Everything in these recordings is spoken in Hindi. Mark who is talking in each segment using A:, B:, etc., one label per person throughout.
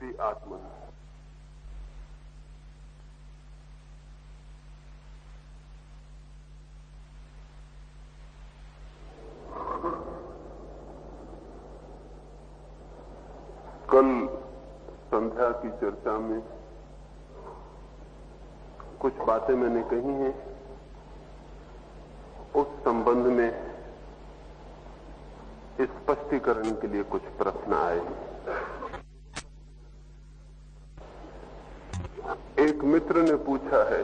A: श्री आत्मन। कल संध्या की चर्चा में कुछ बातें मैंने कही हैं, उस संबंध में स्पष्टीकरण के लिए कुछ प्रश्न आए। एक मित्र ने पूछा है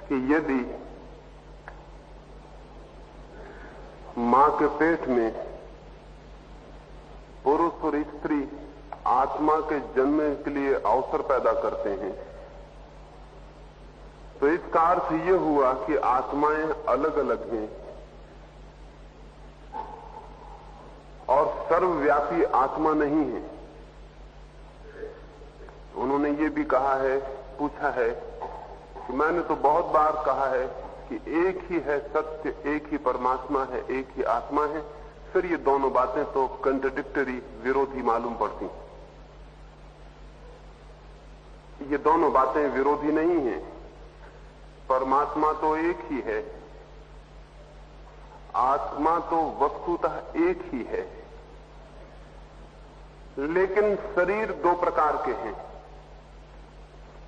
A: कि यदि मां के पेट में पुरुष और स्त्री आत्मा के जन्म के लिए अवसर पैदा करते हैं, तो इसका अर्थ यह हुआ कि आत्माएं अलग अलग हैं और सर्वव्यापी आत्मा नहीं है। उन्होंने ये भी कहा है, पूछा है कि मैंने तो बहुत बार कहा है कि एक ही है सत्य, एक ही परमात्मा है, एक ही आत्मा है। फिर ये दोनों बातें तो कंट्राडिक्टरी, विरोधी मालूम पड़ती। ये दोनों बातें विरोधी नहीं हैं। परमात्मा तो एक ही है, आत्मा तो वस्तुतः एक ही है, लेकिन शरीर दो प्रकार के हैं।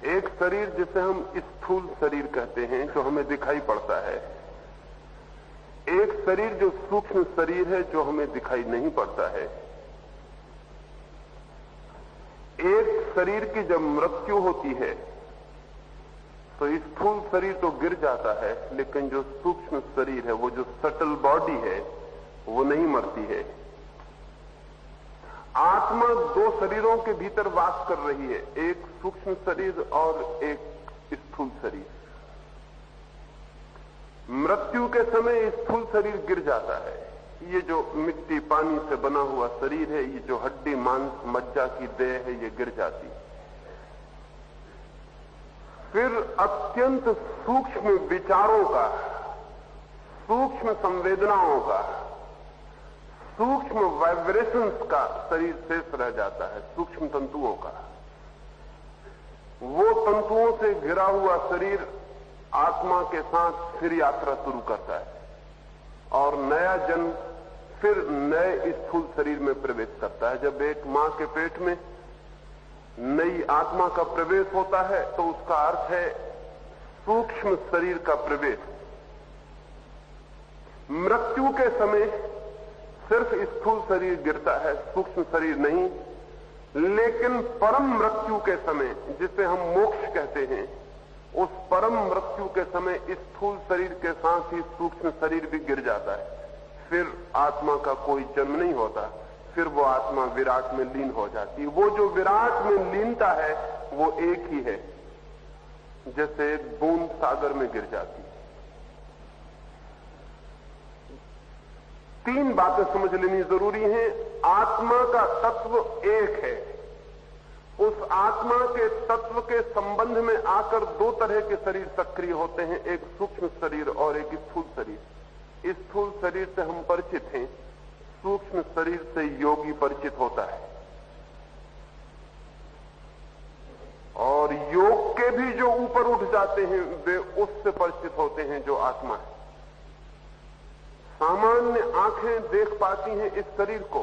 A: एक शरीर जिसे हम स्थूल शरीर कहते हैं, जो हमें दिखाई पड़ता है। एक शरीर जो सूक्ष्म शरीर है, जो हमें दिखाई नहीं पड़ता है। एक शरीर की जब मृत्यु होती है तो स्थूल शरीर तो गिर जाता है, लेकिन जो सूक्ष्म शरीर है, वो जो सटल बॉडी है, वो नहीं मरती है। आत्मा दो शरीरों के भीतर वास कर रही है, एक सूक्ष्म शरीर और एक स्थूल शरीर। मृत्यु के समय स्थूल शरीर गिर जाता है। ये जो मिट्टी पानी से बना हुआ शरीर है, ये जो हड्डी मांस मज्जा की देह है, ये गिर जाती है। फिर अत्यंत सूक्ष्म विचारों का, सूक्ष्म संवेदनाओं का, सूक्ष्म वाइब्रेशंस का शरीर शेष रह जाता है, सूक्ष्म तंतुओं का। वो तंतुओं से घिरा हुआ शरीर आत्मा के साथ फिर यात्रा शुरू करता है और नया जन्म फिर नए स्थूल शरीर में प्रवेश करता है। जब एक मां के पेट में नई आत्मा का प्रवेश होता है, तो उसका अर्थ है सूक्ष्म शरीर का प्रवेश। मृत्यु के समय सिर्फ स्थूल शरीर गिरता है, सूक्ष्म शरीर नहीं। लेकिन परम मृत्यु के समय, जिसे हम मोक्ष कहते हैं, उस परम मृत्यु के समय स्थूल शरीर के साथ ही सूक्ष्म शरीर भी गिर जाता है। फिर आत्मा का कोई जन्म नहीं होता, फिर वो आत्मा विराट में लीन हो जाती है। वो जो विराट में लीनता है, वो एक ही है, जैसे एक बूंद सागर में गिर जाती है। तीन बातें समझ लेनी जरूरी हैं। आत्मा का तत्व एक है। उस आत्मा के तत्व के संबंध में आकर दो तरह के शरीर सक्रिय होते हैं, एक सूक्ष्म शरीर और एक स्थूल शरीर। स्थूल शरीर से हम परिचित हैं, सूक्ष्म शरीर से योगी परिचित होता है। और योग के भी जो ऊपर उठ जाते हैं, वे उससे परिचित होते हैं जो आत्मा है। सामान्य आंखें देख पाती हैं इस शरीर को,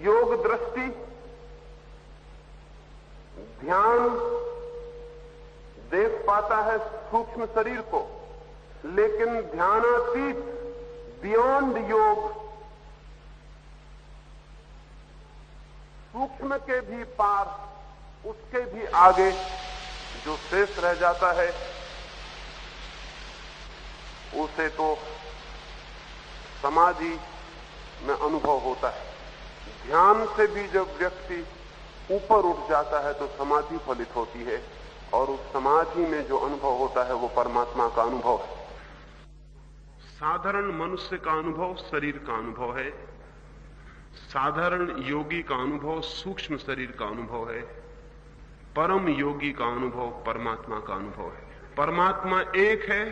A: योग दृष्टि, ध्यान देख पाता है सूक्ष्म शरीर को, लेकिन ध्यानातीत, बियॉन्ड योग, सूक्ष्म के भी पार, उसके भी आगे जो शेष रह जाता है, उसे तो समाधि में अनुभव होता है। ध्यान से भी जब व्यक्ति ऊपर उठ जाता है तो समाधि फलित होती है, और उस समाधि में जो अनुभव होता है वो परमात्मा का अनुभव है। साधारण मनुष्य का अनुभव शरीर का अनुभव है, साधारण योगी का अनुभव सूक्ष्म शरीर का अनुभव है, परम योगी का अनुभव परमात्मा का अनुभव है। परमात्मा एक है,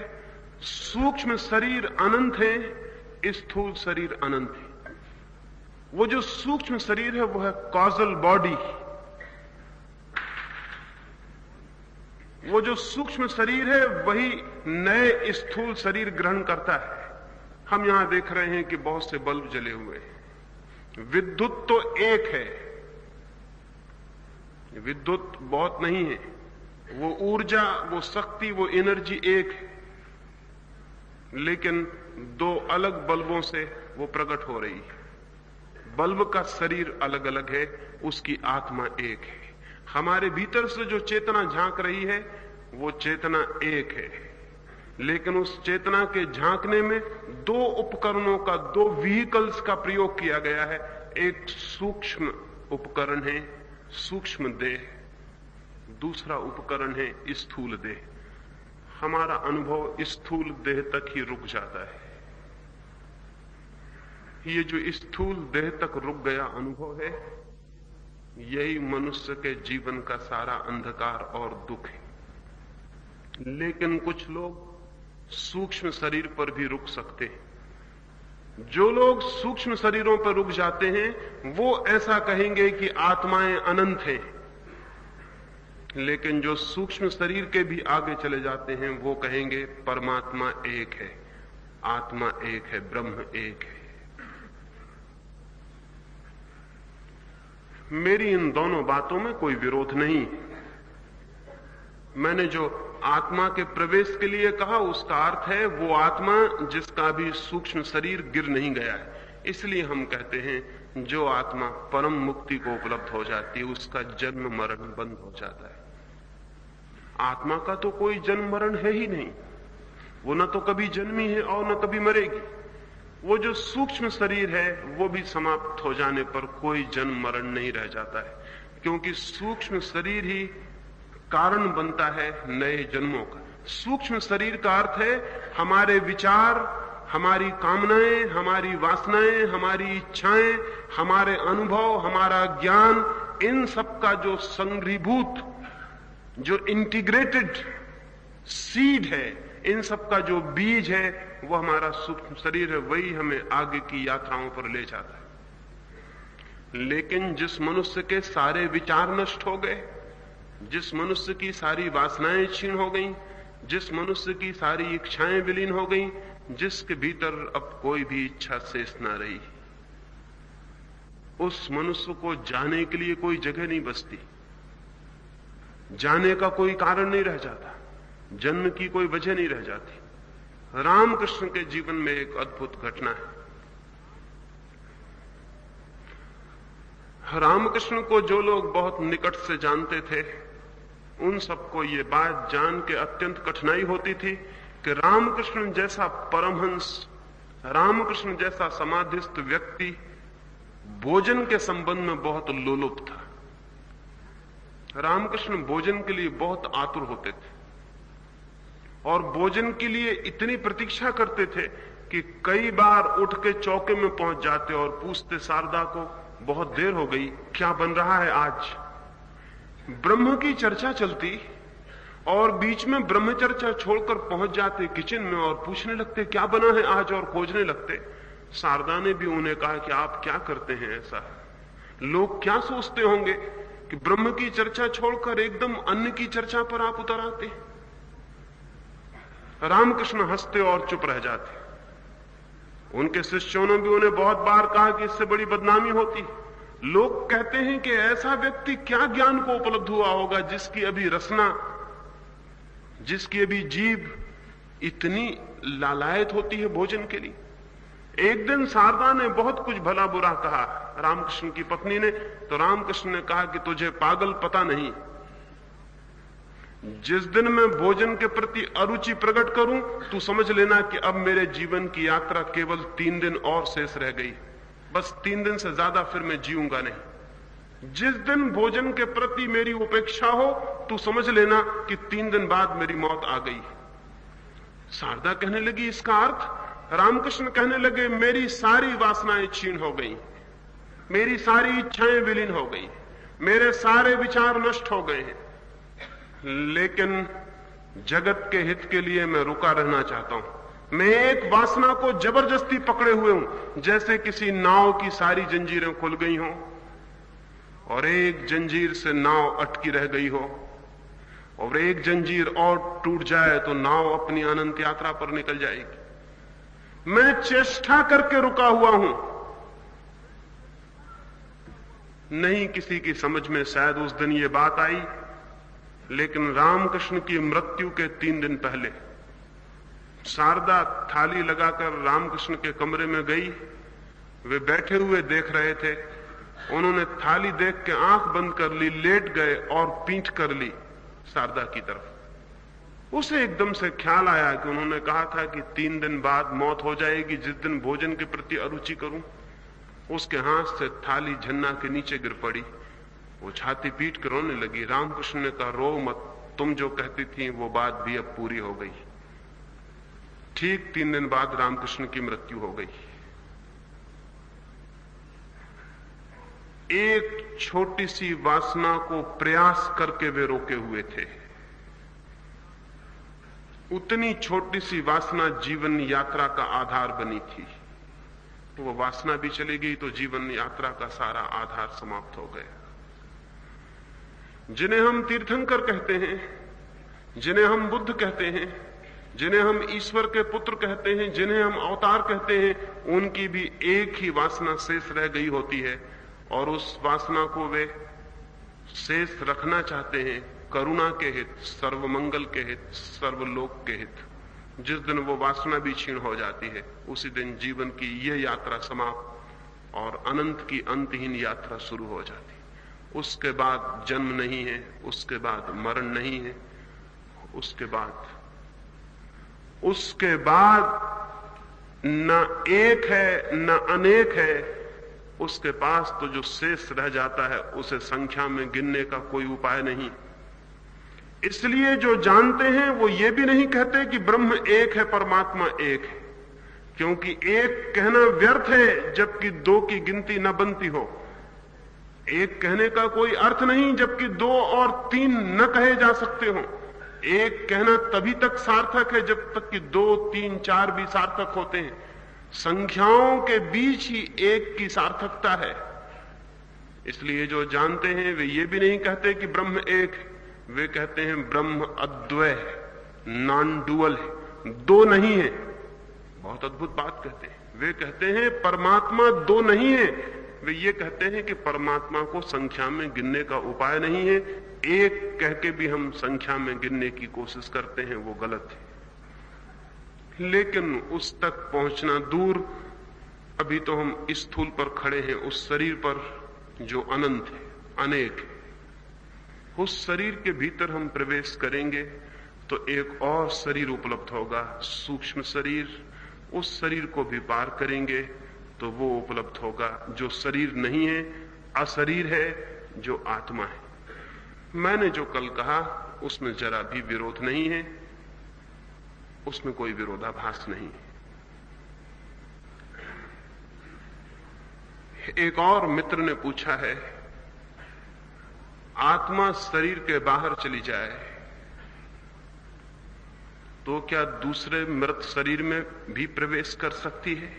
A: सूक्ष्म शरीर अनंत है, स्थूल शरीर अनंत है। वो जो सूक्ष्म शरीर है वो है कॉजल बॉडी। वो जो सूक्ष्म शरीर है वही नए स्थूल शरीर ग्रहण करता है। हम यहां देख रहे हैं कि बहुत से बल्ब जले हुए हैं। विद्युत तो एक है, विद्युत बहुत नहीं है, वो ऊर्जा, वो शक्ति, वो एनर्जी एक है, लेकिन दो अलग बल्बों से वो प्रकट हो रही है। बल्ब का शरीर अलग अलग है, उसकी आत्मा एक है। हमारे भीतर से जो चेतना झांक रही है वो चेतना एक है, लेकिन उस चेतना के झांकने में दो उपकरणों का, दो व्हीकल्स का प्रयोग किया गया है। एक सूक्ष्म उपकरण है सूक्ष्म देह, दूसरा उपकरण है स्थूल देह। हमारा अनुभव स्थूल देह तक ही रुक जाता है। ये जो स्थूल देह तक रुक गया अनुभव है, यही मनुष्य के जीवन का सारा अंधकार और दुख है। लेकिन कुछ लोग सूक्ष्म शरीर पर भी रुक सकते हैं। जो लोग सूक्ष्म शरीरों पर रुक जाते हैं वो ऐसा कहेंगे कि आत्माएं अनंत हैं, लेकिन जो सूक्ष्म शरीर के भी आगे चले जाते हैं वो कहेंगे परमात्मा एक है, आत्मा एक है, ब्रह्म एक है। मेरी इन दोनों बातों में कोई विरोध नहीं। मैंने जो आत्मा के प्रवेश के लिए कहा उसका अर्थ है वो आत्मा जिसका भी सूक्ष्म शरीर गिर नहीं गया है। इसलिए हम कहते हैं जो आत्मा परम मुक्ति को उपलब्ध हो जाती है उसका जन्म मरण बंद हो जाता है। आत्मा का तो कोई जन्म मरण है ही नहीं, वो न तो कभी जन्मी है और न कभी मरेगी। वो जो सूक्ष्म शरीर है वो भी समाप्त हो जाने पर कोई जन्म मरण नहीं रह जाता है, क्योंकि सूक्ष्म शरीर ही कारण बनता है नए जन्मों का। सूक्ष्म शरीर का अर्थ है हमारे विचार, हमारी कामनाएं, हमारी वासनाएं, हमारी इच्छाएं, हमारे अनुभव, हमारा ज्ञान, इन सब का जो संग्रहीभूत, जो इंटीग्रेटेड सीड है, इन सब का जो बीज है वो हमारा सूक्ष्म शरीर है। वही हमें आगे की यात्राओं पर ले जाता है। लेकिन जिस मनुष्य के सारे विचार नष्ट हो गए, जिस मनुष्य की सारी वासनाएं क्षीण हो गईं, जिस मनुष्य की सारी इच्छाएं विलीन हो गईं, जिसके भीतर अब कोई भी इच्छा शेष ना रही, उस मनुष्य को जाने के लिए कोई जगह नहीं बचती, जाने का कोई कारण नहीं रह जाता, जन्म की कोई वजह नहीं रह जाती। रामकृष्ण के जीवन में एक अद्भुत घटना है। रामकृष्ण को जो लोग बहुत निकट से जानते थे उन सबको ये बात जान के अत्यंत कठिनाई होती थी कि रामकृष्ण जैसा परमहंस, रामकृष्ण जैसा समाधिस्थ व्यक्ति भोजन के संबंध में बहुत लोलुप था। रामकृष्ण भोजन के लिए बहुत आतुर होते थे और भोजन के लिए इतनी प्रतीक्षा करते थे कि कई बार उठ के चौके में पहुंच जाते और पूछते शारदा को, बहुत देर हो गई, क्या बन रहा है आज? ब्रह्म की चर्चा चलती और बीच में ब्रह्म चर्चा छोड़कर पहुंच जाते किचन में और पूछने लगते क्या बना है आज, और खोजने लगते। शारदा ने भी उन्हें कहा कि आप क्या करते हैं ऐसा? लोग क्या सोचते होंगे कि ब्रह्म की चर्चा छोड़कर एकदम अन्न की चर्चा पर आप उतर आते। रामकृष्ण हंसते और चुप रह जाते। उनके शिष्यों ने भी उन्हें बहुत बार कहा कि इससे बड़ी बदनामी होती। लोग कहते हैं कि ऐसा व्यक्ति क्या ज्ञान को उपलब्ध हुआ होगा जिसकी अभी रसना, जिसकी अभी जीभ इतनी लालायत होती है भोजन के लिए। एक दिन शारदा ने बहुत कुछ भला बुरा कहा रामकृष्ण की पत्नी ने, तो रामकृष्ण ने कहा कि तुझे पागल पता नहीं, जिस दिन मैं भोजन के प्रति अरुचि प्रकट करूं तू समझ लेना कि अब मेरे जीवन की यात्रा केवल 3 दिन और शेष रह गई, बस 3 दिन से ज्यादा फिर मैं जीऊंगा नहीं। जिस दिन भोजन के प्रति मेरी उपेक्षा हो तू समझ लेना कि 3 दिन बाद मेरी मौत आ गई। शारदा कहने लगी इसका अर्थ? रामकृष्ण कहने लगे मेरी सारी वासनाएं क्षीण हो गई, मेरी सारी इच्छाएं विलीन हो गई, मेरे सारे विचार नष्ट हो गए हैं, लेकिन जगत के हित के लिए मैं रुका रहना चाहता हूं। मैं एक वासना को जबरदस्ती पकड़े हुए हूं, जैसे किसी नाव की सारी जंजीरें खुल गई हों और एक जंजीर से नाव अटकी रह गई हो, और एक जंजीर और टूट जाए तो नाव अपनी अनंत यात्रा पर निकल जाएगी। मैं चेष्टा करके रुका हुआ हूं। नहीं किसी की समझ में शायद उस दिन ये बात आई, लेकिन रामकृष्ण की मृत्यु के 3 दिन पहले शारदा थाली लगाकर रामकृष्ण के कमरे में गई। वे बैठे हुए देख रहे थे। उन्होंने थाली देख के आंख बंद कर ली, लेट गए और पीठ कर ली शारदा की तरफ। उसे एकदम से ख्याल आया कि उन्होंने कहा था कि 3 दिन बाद मौत हो जाएगी, जिस दिन भोजन के प्रति अरुचि करूं। उसके हाथ से थाली झन्ना के नीचे गिर पड़ी। वो छाती पीट कर रोने लगी। रामकृष्ण ने कहा, रो मत, तुम जो कहती थी वो बात भी अब पूरी हो गई। ठीक 3 दिन बाद रामकृष्ण की मृत्यु हो गई। एक छोटी सी वासना को प्रयास करके वे रोके हुए थे। उतनी छोटी सी वासना जीवन यात्रा का आधार बनी थी। तो वो वासना भी चली गई तो जीवन यात्रा का सारा आधार समाप्त हो गया। जिन्हें हम तीर्थंकर कहते हैं, जिन्हें हम बुद्ध कहते हैं, जिन्हें हम ईश्वर के पुत्र कहते हैं, जिन्हें हम अवतार कहते हैं, उनकी भी एक ही वासना शेष रह गई होती है, और उस वासना को वे शेष रखना चाहते हैं करुणा के हित, सर्वमंगल के हित, सर्वलोक के हित। जिस दिन वो वासना भी क्षीण हो जाती है, उसी दिन जीवन की यह यात्रा समाप्त और अनंत की अंतहीन यात्रा शुरू हो जाती है। उसके बाद जन्म नहीं है, उसके बाद मरण नहीं है, उसके बाद न एक है न अनेक है। उसके पास तो जो शेष रह जाता है उसे संख्या में गिनने का कोई उपाय नहीं। इसलिए जो जानते हैं वो ये भी नहीं कहते कि ब्रह्म एक है, परमात्मा एक है, क्योंकि एक कहना व्यर्थ है जबकि 2 की गिनती न बनती हो। एक कहने का कोई अर्थ नहीं जबकि 2 और 3 न कहे जा सकते हो। एक कहना तभी तक सार्थक है जब तक कि 2, 3, 4 भी सार्थक होते हैं। संख्याओं के बीच ही एक की सार्थकता है। इसलिए जो जानते हैं वे ये भी नहीं कहते कि ब्रह्म एक है, वे कहते हैं ब्रह्म अद्वय है, नॉन डुअल है, 2 नहीं है। बहुत अद्भुत बात कहते हैं। वे कहते हैं परमात्मा 2 नहीं है। वे ये कहते हैं कि परमात्मा को संख्या में गिनने का उपाय नहीं है। एक कह के भी हम संख्या में गिनने की कोशिश करते हैं, वो गलत है। लेकिन उस तक पहुंचना दूर। अभी तो हम इस स्थूल पर खड़े हैं, उस शरीर पर जो अनंत है, अनेक है। उस शरीर के भीतर हम प्रवेश करेंगे तो एक और शरीर उपलब्ध होगा, सूक्ष्म शरीर। उस शरीर को भी पार करेंगे तो वो उपलब्ध होगा जो शरीर नहीं है, अशरीर है, जो आत्मा है। मैंने जो कल कहा उसमें जरा भी विरोध नहीं है, उसमें कोई विरोधाभास नहीं है। एक और मित्र ने पूछा है, आत्मा शरीर के बाहर चली जाए तो क्या दूसरे मृत शरीर में भी प्रवेश कर सकती है?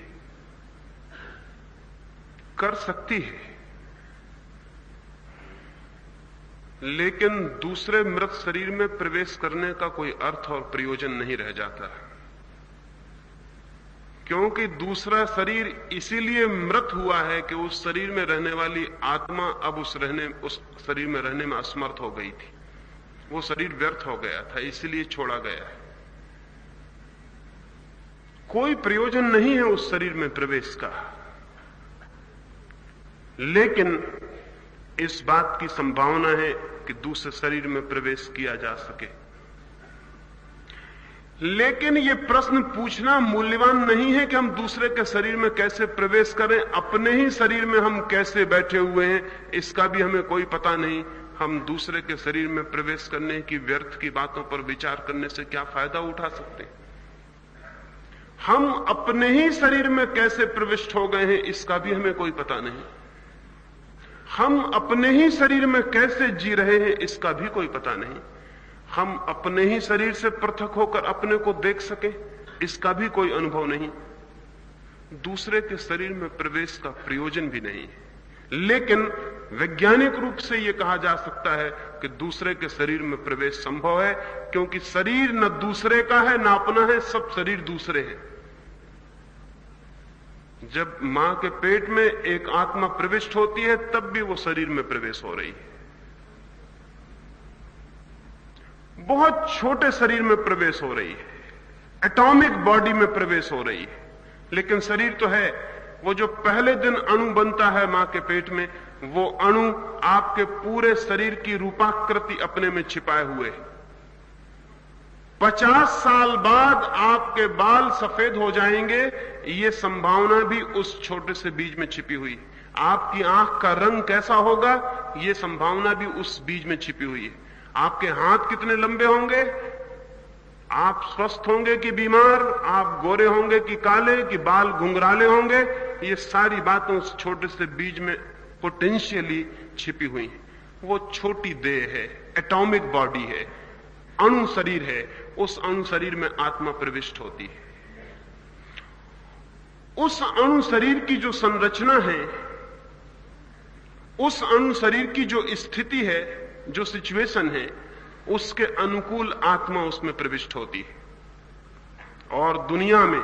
A: कर सकती है, लेकिन दूसरे मृत शरीर में प्रवेश करने का कोई अर्थ और प्रयोजन नहीं रह जाता, क्योंकि दूसरा शरीर इसीलिए मृत हुआ है कि उस शरीर में रहने वाली आत्मा अब उस शरीर में रहने में असमर्थ हो गई थी। वो शरीर व्यर्थ हो गया था, इसीलिए छोड़ा गया है। कोई प्रयोजन नहीं है उस शरीर में प्रवेश का, लेकिन इस बात की संभावना है कि दूसरे शरीर में प्रवेश किया जा सके। लेकिन यह प्रश्न पूछना मूल्यवान नहीं है कि हम दूसरे के शरीर में कैसे प्रवेश करें। अपने ही शरीर में हम कैसे बैठे हुए हैं इसका भी हमें कोई पता नहीं। हम दूसरे के शरीर में प्रवेश करने की व्यर्थ की बातों पर विचार करने से क्या फायदा उठा सकते हैं। हम अपने ही शरीर में कैसे प्रविष्ट हो गए हैं इसका भी हमें कोई पता नहीं। हम अपने ही शरीर में कैसे जी रहे हैं इसका भी कोई पता नहीं। हम अपने ही शरीर से पृथक होकर अपने को देख सकें इसका भी कोई अनुभव नहीं, दूसरे के शरीर में प्रवेश का प्रयोजन भी नहीं है। लेकिन वैज्ञानिक रूप से यह कहा जा सकता है कि दूसरे के शरीर में प्रवेश संभव है, क्योंकि शरीर न दूसरे का है न अपना है, सब शरीर दूसरे हैं। जब मां के पेट में एक आत्मा प्रविष्ट होती है तब भी वो शरीर में प्रवेश हो रही है। बहुत छोटे शरीर में प्रवेश हो रही है, एटॉमिक बॉडी में प्रवेश हो रही है, लेकिन शरीर तो है। वो जो पहले दिन अणु बनता है मां के पेट में, वो अणु आपके पूरे शरीर की रूपाकृति अपने में छिपाए हुए है। 50 साल बाद आपके बाल सफेद हो जाएंगे, ये संभावना भी उस छोटे से बीज में छिपी हुई है। आपकी आंख का रंग कैसा होगा, ये संभावना भी उस बीज में छिपी हुई है। आपके हाथ कितने लंबे होंगे, आप स्वस्थ होंगे कि बीमार, आप गोरे होंगे कि काले, कि बाल घुंघराले होंगे, ये सारी बातें उस छोटे से बीज में पोटेंशियली छिपी हुई हैं। वो छोटी देह है, एटॉमिक बॉडी है, अणु शरीर है। उस अणु शरीर में आत्मा प्रविष्ट होती है। उस अणु शरीर की जो संरचना है, उस अणु शरीर की जो स्थिति है, जो सिचुएशन है, उसके अनुकूल आत्मा उसमें प्रविष्ट होती है। और दुनिया में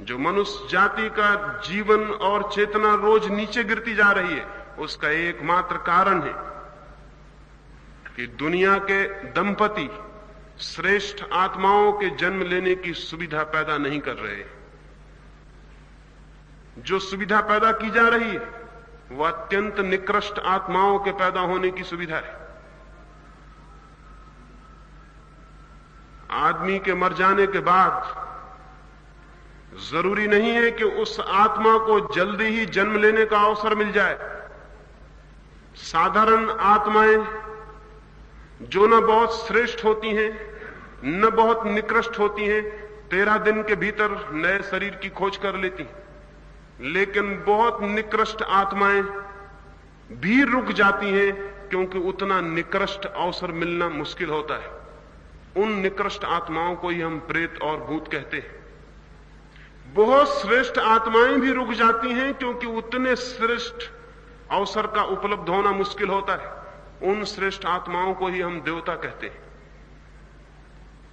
A: जो मनुष्य जाति का जीवन और चेतना रोज नीचे गिरती जा रही है, उसका एकमात्र कारण है कि दुनिया के दंपति श्रेष्ठ आत्माओं के जन्म लेने की सुविधा पैदा नहीं कर रहे। जो सुविधा पैदा की जा रही है वह अत्यंत निकृष्ट आत्माओं के पैदा होने की सुविधा है। आदमी के मर जाने के बाद जरूरी नहीं है कि उस आत्मा को जल्दी ही जन्म लेने का अवसर मिल जाए। साधारण आत्माएं जो न बहुत श्रेष्ठ होती हैं न बहुत निकृष्ट होती हैं, 13 दिन के भीतर नए शरीर की खोज कर लेती हैं। लेकिन बहुत निकृष्ट आत्माएं भी रुक जाती हैं, क्योंकि उतना निकृष्ट अवसर मिलना मुश्किल होता है। उन निकृष्ट आत्माओं को ही हम प्रेत और भूत कहते हैं। बहुत श्रेष्ठ आत्माएं भी रुक जाती हैं, क्योंकि उतने श्रेष्ठ अवसर का उपलब्ध होना मुश्किल होता है। उन श्रेष्ठ आत्माओं को ही हम देवता कहते हैं।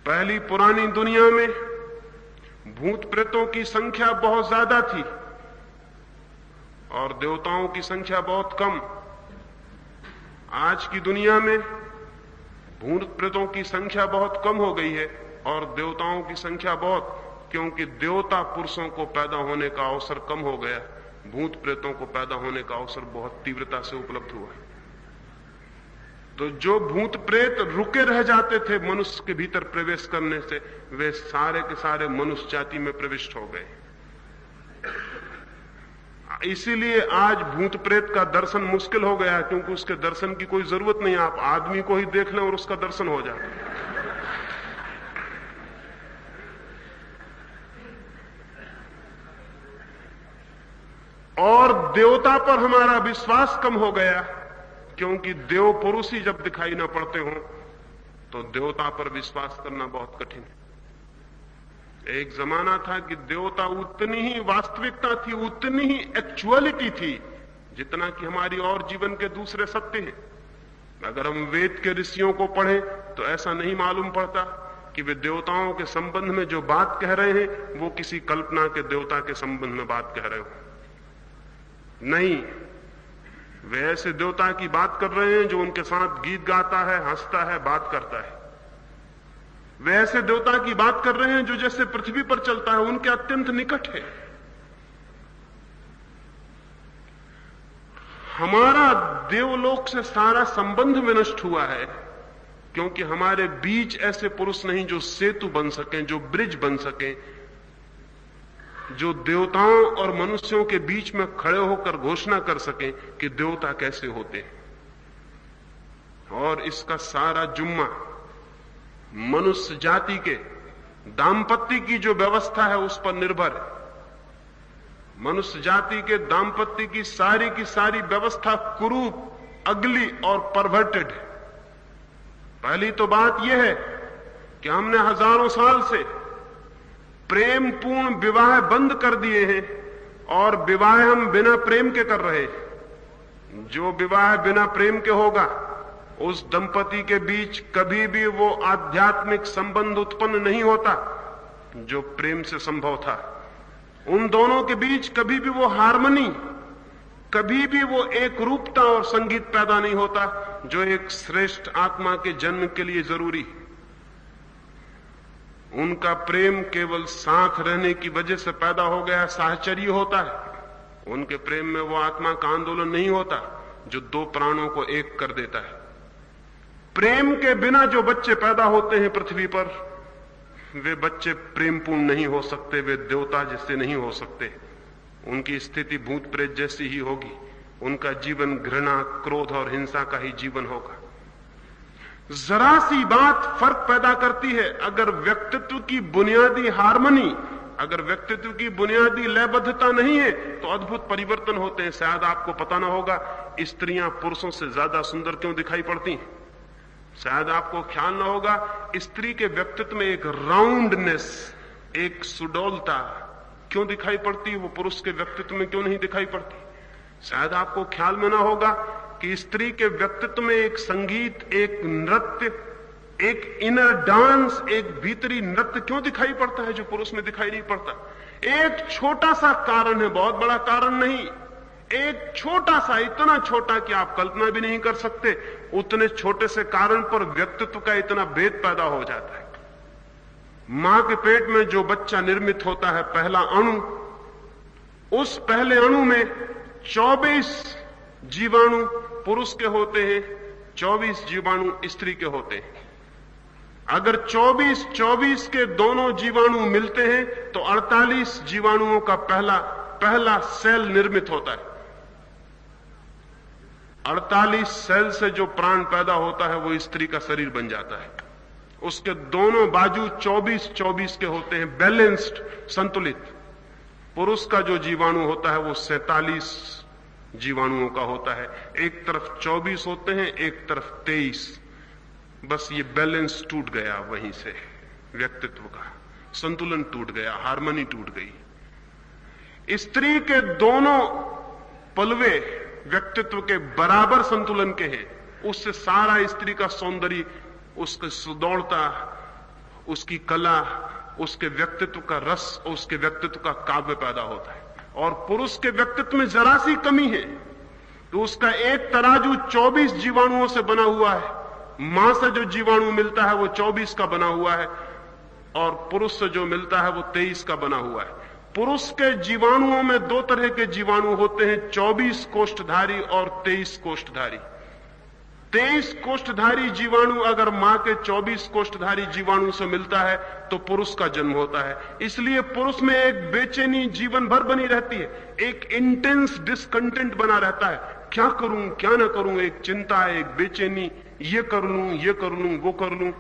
A: पहली पुरानी दुनिया में भूत प्रेतों की संख्या बहुत ज्यादा थी और देवताओं की संख्या बहुत कम। आज की दुनिया में भूत प्रेतों की संख्या बहुत कम हो गई है और देवताओं की संख्या बहुत, क्योंकि देवता पुरुषों को पैदा होने का अवसर कम हो गया, भूत प्रेतों को पैदा होने का अवसर बहुत तीव्रता से उपलब्ध हुआ। तो जो भूत प्रेत रुके रह जाते थे मनुष्य के भीतर प्रवेश करने से, वे सारे के सारे मनुष्य जाति में प्रविष्ट हो गए। इसीलिए आज भूत प्रेत का दर्शन मुश्किल हो गया, क्योंकि उसके दर्शन की कोई जरूरत नहीं। आप आदमी को ही देख लें और उसका दर्शन हो जाता है। और देवता पर हमारा विश्वास कम हो गया, क्योंकि देव पुरुष ही जब दिखाई ना पड़ते हो तो देवता पर विश्वास करना बहुत कठिन है। एक जमाना था कि देवता उतनी ही वास्तविकता थी, उतनी ही एक्चुअलिटी थी, जितना कि हमारी और जीवन के दूसरे सत्य हैं। अगर हम वेद के ऋषियों को पढ़ें तो ऐसा नहीं मालूम पड़ता कि वे देवताओं के संबंध में जो बात कह रहे हैं वो किसी कल्पना के देवता के संबंध में बात कह रहे हो। नहीं, वे ऐसे देवता की बात कर रहे हैं जो उनके साथ गीत गाता है, हंसता है, बात करता है। वे ऐसे देवता की बात कर रहे हैं जो जैसे पृथ्वी पर चलता है, उनके अत्यंत निकट है। हमारा देवलोक से सारा संबंध विनष्ट हुआ है, क्योंकि हमारे बीच ऐसे पुरुष नहीं जो सेतु बन सकें, जो ब्रिज बन सकें, जो देवताओं और मनुष्यों के बीच में खड़े होकर घोषणा कर सकें कि देवता कैसे होते हैं। और इसका सारा जुम्मा मनुष्य जाति के दाम्पत्य की जो व्यवस्था है उस पर निर्भर है। मनुष्य जाति के दाम्पत्य की सारी व्यवस्था कुरूप, अगली और परवर्टेड है। पहली तो बात यह है कि हमने हजारों साल से प्रेम पूर्ण विवाह बंद कर दिए हैं और विवाह हम बिना प्रेम के कर रहे हैं। जो विवाह बिना प्रेम के होगा उस दंपति के बीच कभी भी वो आध्यात्मिक संबंध उत्पन्न नहीं होता जो प्रेम से संभव था। उन दोनों के बीच कभी भी वो हार्मनी, कभी भी वो एक रूपता और संगीत पैदा नहीं होता जो एक श्रेष्ठ आत्मा के जन्म के लिए जरूरी। उनका प्रेम केवल साथ रहने की वजह से पैदा हो गया, साहचर्य होता है। उनके प्रेम में वो आत्मा का आंदोलन नहीं होता जो दो प्राणों को एक कर देता है। प्रेम के बिना जो बच्चे पैदा होते हैं पृथ्वी पर, वे बच्चे प्रेमपूर्ण नहीं हो सकते, वे देवता जैसे नहीं हो सकते। उनकी स्थिति भूत प्रेत जैसी ही होगी। उनका जीवन घृणा, क्रोध और हिंसा का ही जीवन होगा। जरा सी बात फर्क पैदा करती है। अगर व्यक्तित्व की बुनियादी हार्मनी, अगर व्यक्तित्व की बुनियादी लयबद्धता नहीं है तो अद्भुत परिवर्तन होते हैं। शायद आपको पता ना होगा स्त्रियां पुरुषों से ज्यादा सुंदर क्यों दिखाई पड़ती हैं। शायद आपको ख्याल ना होगा स्त्री के व्यक्तित्व में एक राउंडनेस, एक सुडौलता क्यों दिखाई पड़ती है, वो पुरुष के व्यक्तित्व में क्यों नहीं दिखाई पड़ती। शायद आपको ख्याल में ना होगा कि स्त्री के व्यक्तित्व में एक संगीत, एक नृत्य, एक इनर डांस, एक भीतरी नृत्य क्यों दिखाई पड़ता है जो पुरुष में दिखाई नहीं पड़ता। एक छोटा सा कारण है, बहुत बड़ा कारण नहीं, एक छोटा सा, इतना छोटा कि आप कल्पना भी नहीं कर सकते। उतने छोटे से कारण पर व्यक्तित्व का इतना भेद पैदा हो जाता है। मां के पेट में जो बच्चा निर्मित होता है, पहला अणु, उस पहले अणु में 24 जीवाणु पुरुष के होते हैं, 24 जीवाणु स्त्री के होते हैं। अगर 24 के दोनों जीवाणु मिलते हैं तो 48 जीवाणुओं का पहला सेल निर्मित होता है। 48 सेल से जो प्राण पैदा होता है वो स्त्री का शरीर बन जाता है। उसके दोनों बाजू 24 के होते हैं, बैलेंस्ड, संतुलित। पुरुष का जो जीवाणु होता है वो 47 जीवाणुओं का होता है। एक तरफ 24 होते हैं, एक तरफ 23। बस ये बैलेंस टूट गया, वहीं से व्यक्तित्व का संतुलन टूट गया, हार्मनी टूट गई। स्त्री के दोनों पलवे व्यक्तित्व के बराबर संतुलन के हैं। उससे सारा स्त्री का सौंदर्य, उसकी सुदौड़ता, उसकी कला, उसके व्यक्तित्व का रस, उसके व्यक्तित्व का काव्य पैदा होता है। और पुरुष के व्यक्तित्व में जरा सी कमी है तो उसका एक तराजू 24 जीवाणुओं से बना हुआ है। मां से जो जीवाणु मिलता है वो 24 का बना हुआ है और पुरुष से जो मिलता है वो 23 का बना हुआ है। पुरुष के जीवाणुओं में दो तरह के जीवाणु होते हैं, 24 कोष्ठधारी और 23 कोष्ठधारी। 23 कोष्ठधारी जीवाणु अगर मां के 24 कोष्ठधारी जीवाणु से मिलता है तो पुरुष का जन्म होता है। इसलिए पुरुष में एक बेचैनी जीवन भर बनी रहती है, एक इंटेंस डिसकंटेंट बना रहता है। क्या करूं, क्या ना करूं, एक चिंता, एक बेचैनी, ये कर लूं, वो कर लूं।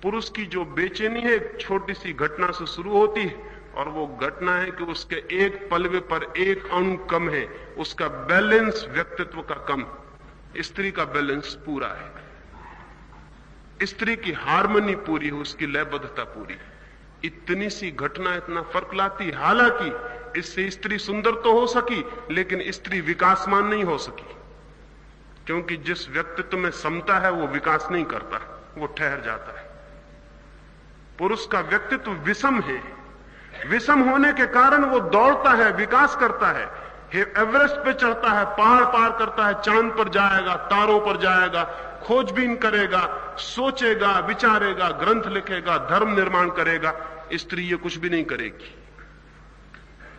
A: पुरुष की जो बेचैनी है एक छोटी सी घटना से शुरू होती है और वो घटना है कि उसके एक पलवे पर एक अणु कम है, उसका बैलेंस व्यक्तित्व का कम। स्त्री का बैलेंस पूरा है, स्त्री की हार्मनी पूरी है, उसकी लयबद्धता पूरी है। इतनी सी घटना इतना फर्क लाती है। हालांकि इससे स्त्री सुंदर तो हो सकी लेकिन स्त्री विकासमान नहीं हो सकी, क्योंकि जिस व्यक्तित्व में समता है वो विकास नहीं करता, वो ठहर जाता है। पुरुष का व्यक्तित्व विषम है, विषम होने के कारण वो दौड़ता है, विकास करता है, एवरेस्ट पे चढ़ता है, पहाड़ पार करता है, चांद पर जाएगा, तारों पर जाएगा, खोजबीन करेगा, सोचेगा, विचारेगा, ग्रंथ लिखेगा, धर्म निर्माण करेगा। स्त्री ये कुछ भी नहीं करेगी।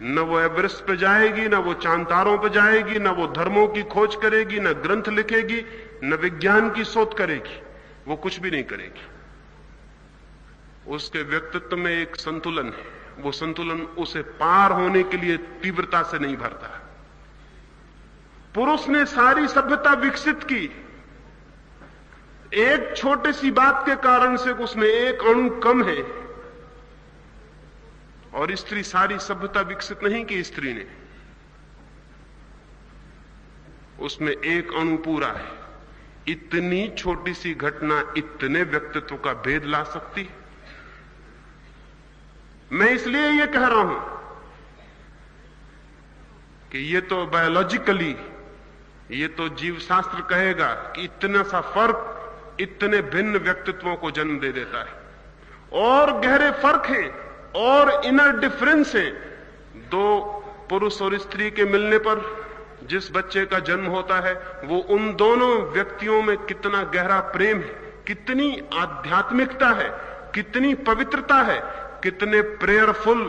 A: न वो एवरेस्ट पे जाएगी, न वो चांद तारों पे जाएगी, न वो धर्मों की खोज करेगी, न ग्रंथ लिखेगी, न विज्ञान की शोध करेगी, वो कुछ भी नहीं करेगी। उसके व्यक्तित्व में एक संतुलन है, वो संतुलन उसे पार होने के लिए तीव्रता से नहीं भरता। पुरुष ने सारी सभ्यता विकसित की, एक छोटी सी बात के कारण से उसमें एक अणु कम है, और स्त्री सारी सभ्यता विकसित नहीं की। स्त्री ने उसमें एक अणु पूरा है। इतनी छोटी सी घटना इतने व्यक्तित्व का भेद ला सकती है। मैं इसलिए ये कह रहा हूं कि ये तो बायोलॉजिकली, ये तो जीव शास्त्र कहेगा कि इतना सा फर्क इतने भिन्न व्यक्तित्वों को जन्म दे देता है, और गहरे फर्क हैं और इनर डिफरेंस हैं। दो पुरुष और स्त्री के मिलने पर जिस बच्चे का जन्म होता है, वो उन दोनों व्यक्तियों में कितना गहरा प्रेम है, कितनी आध्यात्मिकता है, कितनी पवित्रता है, कितने प्रेयरफुल,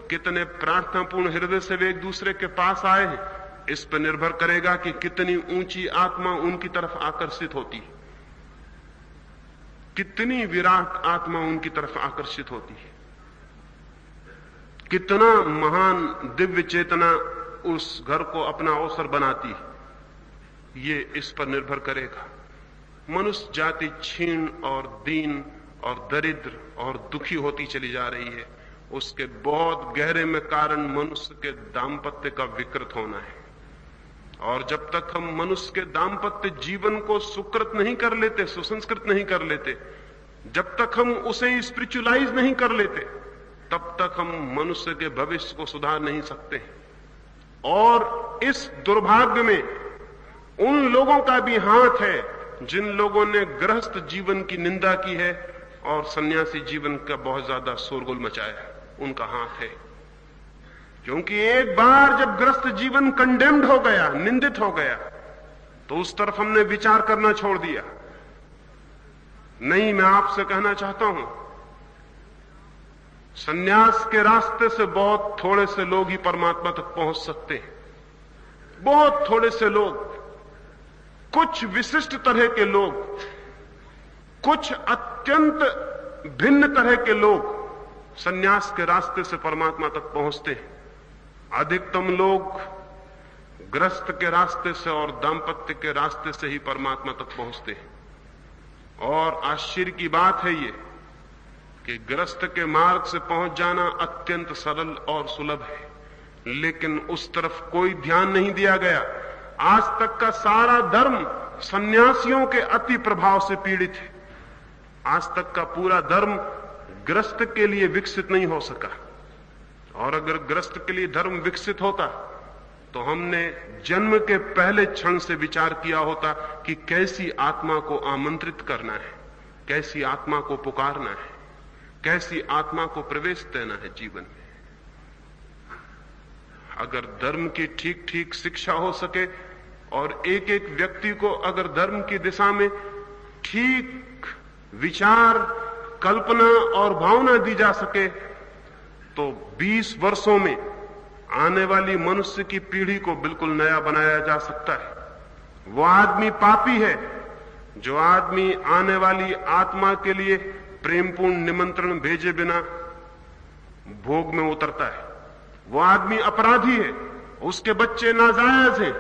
A: कितने प्रार्थनापूर्ण हृदय से वे एक दूसरे के पास आए हैं। इस पर निर्भर करेगा कि कितनी ऊंची आत्मा उनकी तरफ आकर्षित होती है, कितनी विराट आत्मा उनकी तरफ आकर्षित होती है, कितना महान दिव्य चेतना उस घर को अपना अवसर बनाती है। ये इस पर निर्भर करेगा। मनुष्य जाति क्षीण और दीन और दरिद्र और दुखी होती चली जा रही है। उसके बहुत गहरे में कारण मनुष्य के दाम्पत्य का विकृत होना है। और जब तक हम मनुष्य के दाम्पत्य जीवन को सुकृत नहीं कर लेते, सुसंस्कृत नहीं कर लेते, जब तक हम उसे स्पिरिचुअलाइज नहीं कर लेते, तब तक हम मनुष्य के भविष्य को सुधार नहीं सकते। और इस दुर्भाग्य में उन लोगों का भी हाथ है जिन लोगों ने गृहस्थ जीवन की निंदा की है और सन्यासी जीवन का बहुत ज्यादा शोरगुल मचाया, उनका हाथ है। क्योंकि एक बार जब गृहस्थ जीवन कंडेम्ड हो गया, निंदित हो गया, तो उस तरफ हमने विचार करना छोड़ दिया। नहीं, मैं आपसे कहना चाहता हूं, सन्यास के रास्ते से बहुत थोड़े से लोग ही परमात्मा तक पहुंच सकते हैं। बहुत थोड़े से लोग, कुछ विशिष्ट तरह के लोग, कुछ अत्यंत भिन्न तरह के लोग सन्यास के रास्ते से परमात्मा तक पहुंचते हैं। अधिकतम लोग गृहस्थ के रास्ते से और दाम्पत्य के रास्ते से ही परमात्मा तक पहुंचते हैं। और आश्चर्य की बात है ये कि गृहस्थ के मार्ग से पहुंच जाना अत्यंत सरल और सुलभ है, लेकिन उस तरफ कोई ध्यान नहीं दिया गया। आज तक का सारा धर्म सन्यासियों के अति प्रभाव से पीड़ित है। आज तक का पूरा धर्म गृहस्थ के लिए विकसित नहीं हो सका। और अगर गृहस्थ के लिए धर्म विकसित होता तो हमने जन्म के पहले क्षण से विचार किया होता कि कैसी आत्मा को आमंत्रित करना है, कैसी आत्मा को पुकारना है, कैसी आत्मा को प्रवेश देना है जीवन में। अगर धर्म की ठीक ठीक शिक्षा हो सके और एक एक व्यक्ति को अगर धर्म की दिशा में ठीक विचार, कल्पना और भावना दी जा सके, तो 20 वर्षों में आने वाली मनुष्य की पीढ़ी को बिल्कुल नया बनाया जा सकता है। वो आदमी पापी है जो आदमी आने वाली आत्मा के लिए प्रेमपूर्ण निमंत्रण भेजे बिना भोग में उतरता है। वो आदमी अपराधी है, उसके बच्चे नाजायज हैं,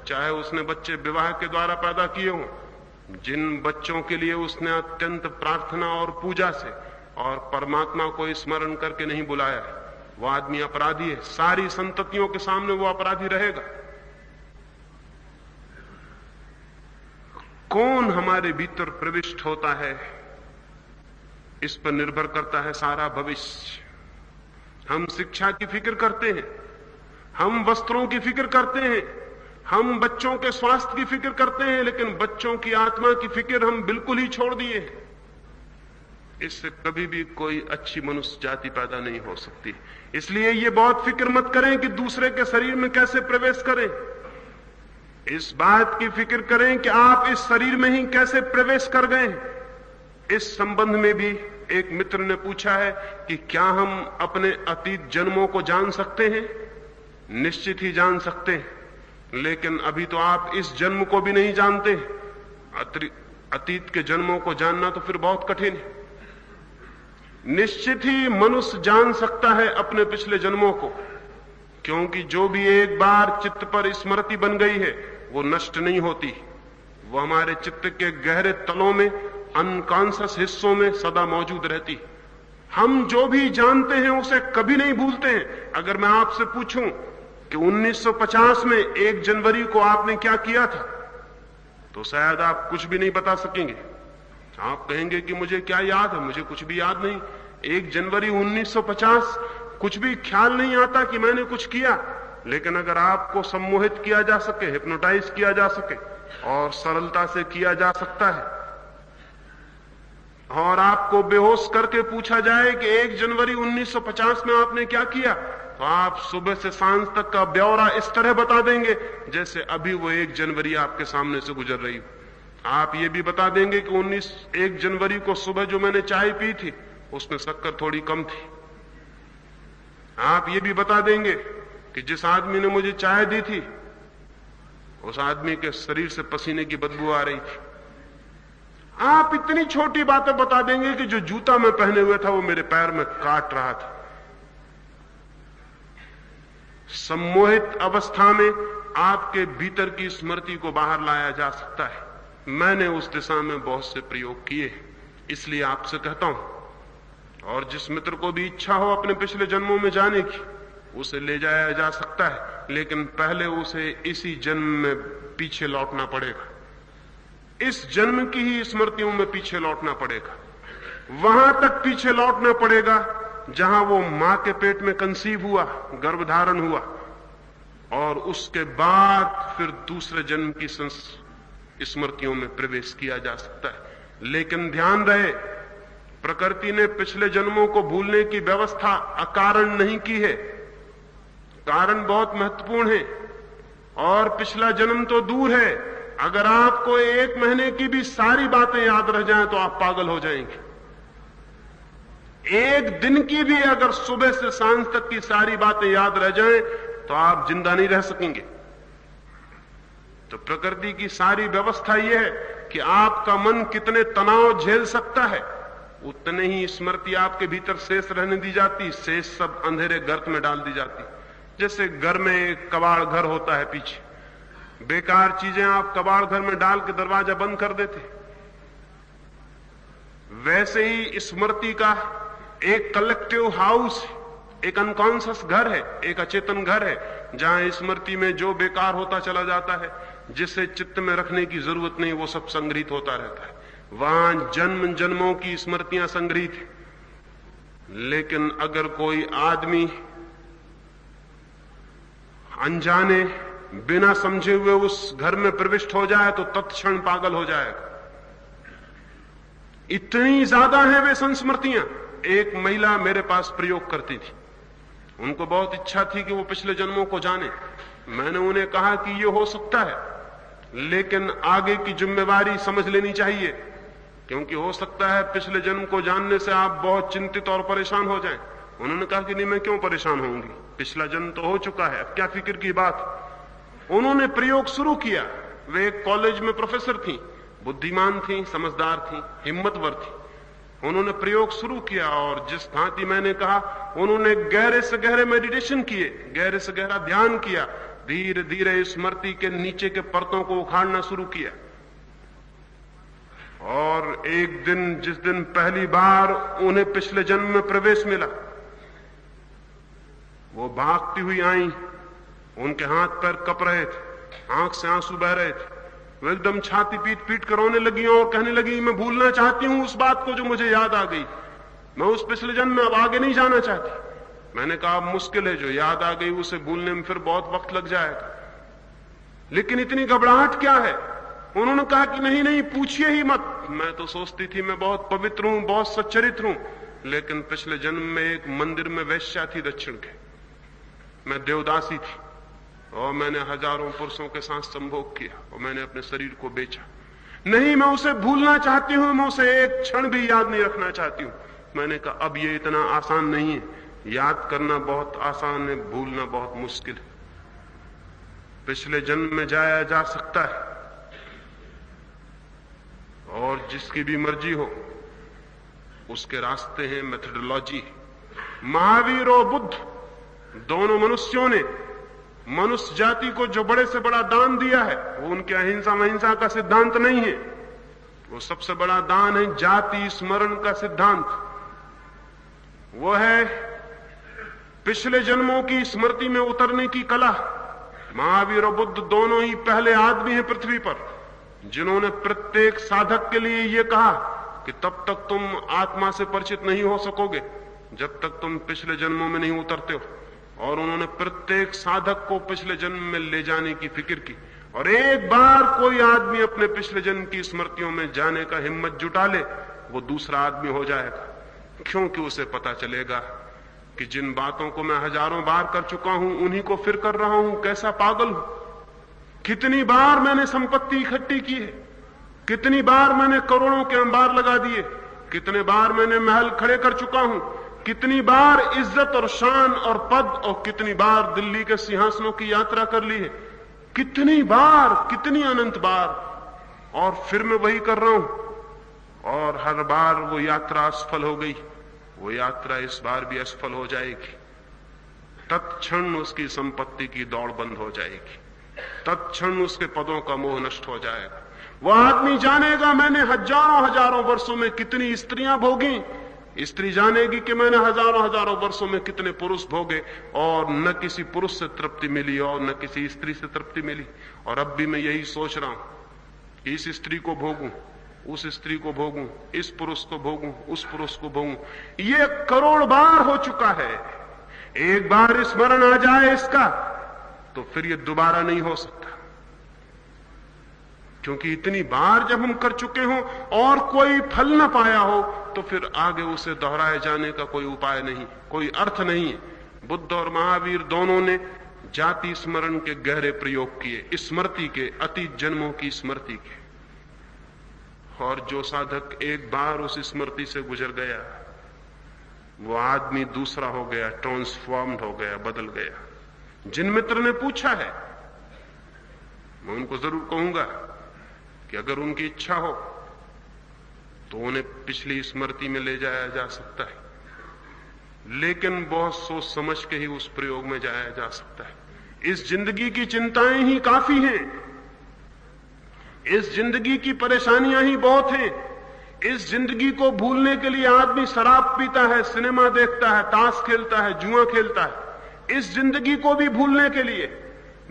A: चाहे उसने बच्चे विवाह के द्वारा पैदा किए हों। जिन बच्चों के लिए उसने अत्यंत प्रार्थना और पूजा से और परमात्मा को स्मरण करके नहीं बुलाया, वो आदमी अपराधी है। सारी संततियों के सामने वो अपराधी रहेगा। कौन हमारे भीतर प्रविष्ट होता है, इस पर निर्भर करता है सारा भविष्य। हम शिक्षा की फिक्र करते हैं, हम वस्त्रों की फिक्र करते हैं, हम बच्चों के स्वास्थ्य की फिक्र करते हैं, लेकिन बच्चों की आत्मा की फिक्र हम बिल्कुल ही छोड़ दिए। इससे कभी भी कोई अच्छी मनुष्य जाति पैदा नहीं हो सकती। इसलिए ये बहुत फिक्र मत करें कि दूसरे के शरीर में कैसे प्रवेश करें। इस बात की फिक्र करें कि आप इस शरीर में ही कैसे प्रवेश कर गए। इस संबंध में भी एक मित्र ने पूछा है कि क्या हम अपने अतीत जन्मों को जान सकते हैं? निश्चित ही जान सकते हैं, लेकिन अभी तो आप इस जन्म को भी नहीं जानते। अतीत के जन्मों को जानना तो फिर बहुत कठिन है। निश्चित ही मनुष्य जान सकता है अपने पिछले जन्मों को, क्योंकि जो भी एक बार चित्त पर स्मृति बन गई है वो नष्ट नहीं होती। वो हमारे चित्त के गहरे तलों में, अनकॉन्शियस हिस्सों में सदा मौजूद रहती। हम जो भी जानते हैं उसे कभी नहीं भूलते हैं। अगर मैं आपसे पूछूं कि 1950 में 1 जनवरी को आपने क्या किया था, तो शायद आप कुछ भी नहीं बता सकेंगे। आप कहेंगे कि मुझे क्या याद है, मुझे कुछ भी याद नहीं। 1 जनवरी 1950 कुछ भी ख्याल नहीं आता कि मैंने कुछ किया, लेकिन अगर आपको सम्मोहित किया जा सके, हिप्नोटाइज किया जा सके और सरलता से किया जा सकता है, और आपको बेहोश करके पूछा जाए कि 1 जनवरी 1950 में आपने क्या किया, तो आप सुबह से सांझ तक का ब्यौरा इस तरह बता देंगे जैसे अभी वो 1 जनवरी आपके सामने से गुजर रही हो। आप ये भी बता देंगे कि 1 जनवरी को सुबह जो मैंने चाय पी थी उसमें शक्कर थोड़ी कम थी। आप ये भी बता देंगे कि जिस आदमी ने मुझे चाय दी थी उस आदमी के शरीर से पसीने की बदबू आ रही थी। आप इतनी छोटी बातें बता देंगे कि जो जूता मैं पहने हुए था वो मेरे पैर में काट रहा था। सम्मोहित अवस्था में आपके भीतर की स्मृति को बाहर लाया जा सकता है। मैंने उस दिशा में बहुत से प्रयोग किए, इसलिए आपसे कहता हूं, और जिस मित्र को भी इच्छा हो अपने पिछले जन्मों में जाने की, उसे ले जाया जा सकता है, लेकिन पहले उसे इसी जन्म में पीछे लौटना पड़ेगा। इस जन्म की ही स्मृतियों में पीछे लौटना पड़ेगा, वहां तक पीछे लौटना पड़ेगा जहां वो मां के पेट में कंसीव हुआ, गर्भधारण हुआ, और उसके बाद फिर दूसरे जन्म की स्मृतियों में प्रवेश किया जा सकता है। लेकिन ध्यान रहे, प्रकृति ने पिछले जन्मों को भूलने की व्यवस्था अकारण नहीं की है। कारण बहुत महत्वपूर्ण है, और पिछला जन्म तो दूर है। अगर आपको 1 महीने की भी सारी बातें याद रह जाएं तो आप पागल हो जाएंगे। 1 दिन की भी अगर सुबह से सांझ तक की सारी बातें याद रह जाएं तो आप जिंदा नहीं रह सकेंगे। तो प्रकृति की सारी व्यवस्था यह है कि आपका मन कितने तनाव झेल सकता है, उतने ही स्मृति आपके भीतर शेष रहने दी जाती, शेष सब अंधेरे गर्त में डाल दी जाती। जैसे घर में एक कबाड़ घर होता है, पीछे बेकार चीजें आप कबाड़ घर में डाल के दरवाजा बंद कर देते, वैसे ही स्मृति का एक कलेक्टिव हाउस, एक अनकॉन्शियस घर है, एक अचेतन घर है, जहां स्मृति में जो बेकार होता चला जाता है, जिसे चित्त में रखने की जरूरत नहीं, वो सब संग्रहित होता रहता है। वहां जन्म जन्मों की स्मृतियां संग्रहित है। लेकिन अगर कोई आदमी अनजाने बिना समझे हुए उस घर में प्रविष्ट हो जाए तो तत्क्षण पागल हो जाएगा। इतनी ज्यादा है वे संस्मृतियां। एक महिला मेरे पास प्रयोग करती थी, उनको बहुत इच्छा थी कि वो पिछले जन्मों को जाने। मैंने उन्हें कहा कि ये हो सकता है, लेकिन आगे की जिम्मेवारी समझ लेनी चाहिए, क्योंकि हो सकता है पिछले जन्म को जानने से आप बहुत चिंतित और परेशान हो जाएं। उन्होंने कहा कि नहीं, मैं क्यों परेशान होंगी, पिछला जन्म तो हो चुका है, अब क्या फिक्र की बात। उन्होंने प्रयोग शुरू किया। वे एक कॉलेज में प्रोफेसर थी, बुद्धिमान थी, समझदार थी, हिम्मतवर थी। उन्होंने प्रयोग शुरू किया, और जिस भांति मैंने कहा, उन्होंने गहरे से गहरे मेडिटेशन किए, गहरे से गहरा ध्यान किया, धीरे धीरे स्मृति के नीचे के परतों को उखाड़ना शुरू किया। और एक दिन, जिस दिन पहली बार उन्हें पिछले जन्म में प्रवेश मिला, वो भागती हुई आई, उनके हाथ पैर कप रहे थे, आंख से आंसू बह रहे थे। वो एकदम छाती पीट पीट कर रोने लगी और कहने लगी, मैं भूलना चाहती हूं उस बात को जो मुझे याद आ गई, मैं उस पिछले जन्म में अब आगे नहीं जाना चाहती। मैंने कहा, अब मुश्किल है, जो याद आ गई उसे भूलने में फिर बहुत वक्त लग जाएगा, लेकिन इतनी घबराहट क्या है। उन्होंने कहा कि नहीं नहीं, पूछिए ही मत। मैं तो सोचती थी मैं बहुत पवित्र हूं, बहुत सच्चरित्र हूं, लेकिन पिछले जन्म में एक मंदिर में वेश्या थी दक्षिण के, मैं देवदासी थी, और मैंने हजारों पुरुषों के साथ संभोग किया, और मैंने अपने शरीर को बेचा। नहीं, मैं उसे भूलना चाहती हूं, मैं उसे एक क्षण भी याद नहीं रखना चाहती हूं। मैंने कहा, अब ये इतना आसान नहीं है, याद करना बहुत आसान है, भूलना बहुत मुश्किल है। पिछले जन्म में जाया जा सकता है, और जिसकी भी मर्जी हो उसके रास्ते हैं, मेथोडोलॉजी। महावीर और बुद्ध दोनों मनुष्यों ने मनुष्य जाति को जो बड़े से बड़ा दान दिया है, वो उनके अहिंसा महिंसा का सिद्धांत नहीं है, वो सबसे बड़ा दान है जाति स्मरण का सिद्धांत। वो है पिछले जन्मों की स्मृति में उतरने की कला। महावीर और बुद्ध दोनों ही पहले आदमी हैं पृथ्वी पर जिन्होंने प्रत्येक साधक के लिए यह कहा कि तब तक तुम आत्मा से परिचित नहीं हो सकोगे जब तक तुम पिछले जन्मों में नहीं उतरते हो। और उन्होंने प्रत्येक साधक को पिछले जन्म में ले जाने की फिक्र की। और एक बार कोई आदमी अपने पिछले जन्म की स्मृतियों में जाने का हिम्मत जुटा ले, वो दूसरा आदमी हो जाएगा, क्योंकि उसे पता चलेगा कि जिन बातों को मैं हजारों बार कर चुका हूं उन्हीं को फिर कर रहा हूं। कैसा पागल हूं! कितनी बार मैंने संपत्ति इकट्ठी की है, कितनी बार मैंने करोड़ों के अंबार लगा दिए, कितने बार मैंने महल खड़े कर चुका हूं, कितनी बार इज्जत और शान और पद, और कितनी बार दिल्ली के सिंहासनों की यात्रा कर ली है, कितनी बार, कितनी अनंत बार, और फिर मैं वही कर रहा हूं। और हर बार वो यात्रा असफल हो गई, वो यात्रा इस बार भी असफल हो जाएगी। तत्क्षण उसकी संपत्ति की दौड़ बंद हो जाएगी, तत्क्षण उसके पदों का मोह नष्ट हो जाएगा। वो आदमी जानेगा मैंने हजारों हजारों वर्षों में कितनी स्त्रियां भोगी, स्त्री जानेगी कि मैंने हजारों हजारों वर्षों में कितने पुरुष भोगे, और न किसी पुरुष से तृप्ति मिली और न किसी स्त्री से तृप्ति मिली। और अब भी मैं यही सोच रहा हूं कि इस स्त्री को भोगूं, उस स्त्री को भोगूं, इस पुरुष को भोगूं, उस पुरुष को भोगूं। ये करोड़ बार हो चुका है। एक बार स्मरण आ जाए इसका तो फिर ये दोबारा नहीं हो सकता, क्योंकि इतनी बार जब हम कर चुके हों और कोई फल न पाया हो तो फिर आगे उसे दोहराए जाने का कोई उपाय नहीं, कोई अर्थ नहीं है। बुद्ध और महावीर दोनों ने जाति स्मरण के गहरे प्रयोग किए, स्मृति के, अतीत जन्मों की स्मृति के। और जो साधक एक बार उस स्मृति से गुजर गया वो आदमी दूसरा हो गया, ट्रांसफॉर्म्ड हो गया, बदल गया। जिन मित्र ने पूछा है मैं उनको जरूर कहूंगा कि अगर उनकी इच्छा हो तो उन्हें पिछली स्मृति में ले जाया जा सकता है, लेकिन बहुत सोच समझ के ही उस प्रयोग में जाया जा सकता है। इस जिंदगी की चिंताएं ही काफी हैं, इस जिंदगी की परेशानियां ही बहुत हैं। इस जिंदगी को भूलने के लिए आदमी शराब पीता है, सिनेमा देखता है, ताश खेलता है, जुआ खेलता है। इस जिंदगी को भी भूलने के लिए,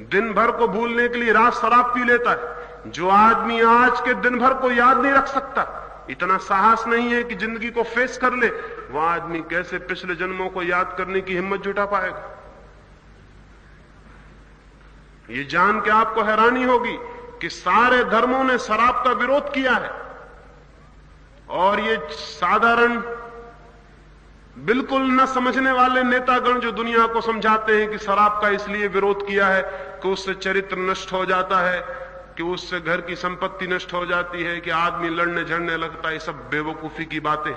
A: दिन भर को भूलने के लिए रात शराब पी लेता है। जो आदमी आज के दिन भर को याद नहीं रख सकता, इतना साहस नहीं है कि जिंदगी को फेस कर ले, वह आदमी कैसे पिछले जन्मों को याद करने की हिम्मत जुटा पाएगा? ये जान के आपको हैरानी होगी कि सारे धर्मों ने शराब का विरोध किया है, और ये साधारण बिल्कुल न समझने वाले नेतागण जो दुनिया को समझाते हैं कि शराब का इसलिए विरोध किया है कि उससे चरित्र नष्ट हो जाता है, कि उससे घर की संपत्ति नष्ट हो जाती है, कि आदमी लड़ने झड़ने लगता है, ये सब बेवकूफी की बातें।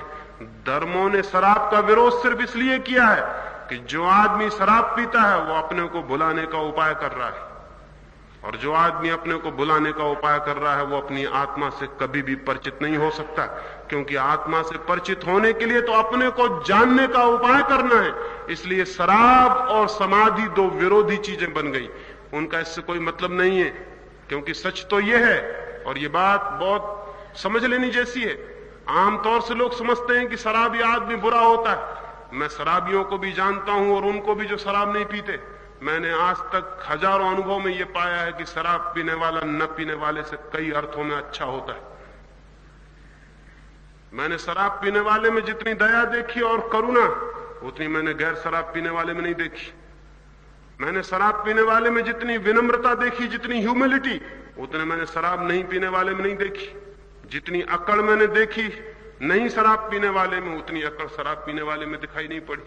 A: धर्मों ने शराब का विरोध सिर्फ इसलिए किया है कि जो आदमी शराब पीता है वो अपने को भुलाने का उपाय कर रहा है, और जो आदमी अपने को भुलाने का उपाय कर रहा है वो अपनी आत्मा से कभी भी परिचित नहीं हो सकता, क्योंकि आत्मा से परिचित होने के लिए तो अपने को जानने का उपाय करना है। इसलिए शराब और समाधि दो विरोधी चीजें बन गई, उनका इससे कोई मतलब नहीं है, क्योंकि सच तो यह है, और ये बात बहुत समझ लेनी जैसी है। आमतौर से लोग समझते हैं कि शराबी आदमी बुरा होता है। मैं शराबियों को भी जानता हूं और उनको भी जो शराब नहीं पीते। मैंने आज तक हजारों अनुभव में यह पाया है कि शराब पीने वाला न पीने वाले से कई अर्थों में अच्छा होता है। मैंने शराब पीने वाले में जितनी दया देखी और करुणा, उतनी मैंने गैर शराब पीने वाले में नहीं देखी। मैंने शराब पीने वाले में जितनी विनम्रता देखी, जितनी ह्यूमिलिटी, उतने मैंने शराब नहीं पीने वाले में नहीं देखी। जितनी अकड़ मैंने देखी नहीं शराब पीने वाले में, उतनी अकड़ शराब पीने वाले में दिखाई नहीं पड़ी।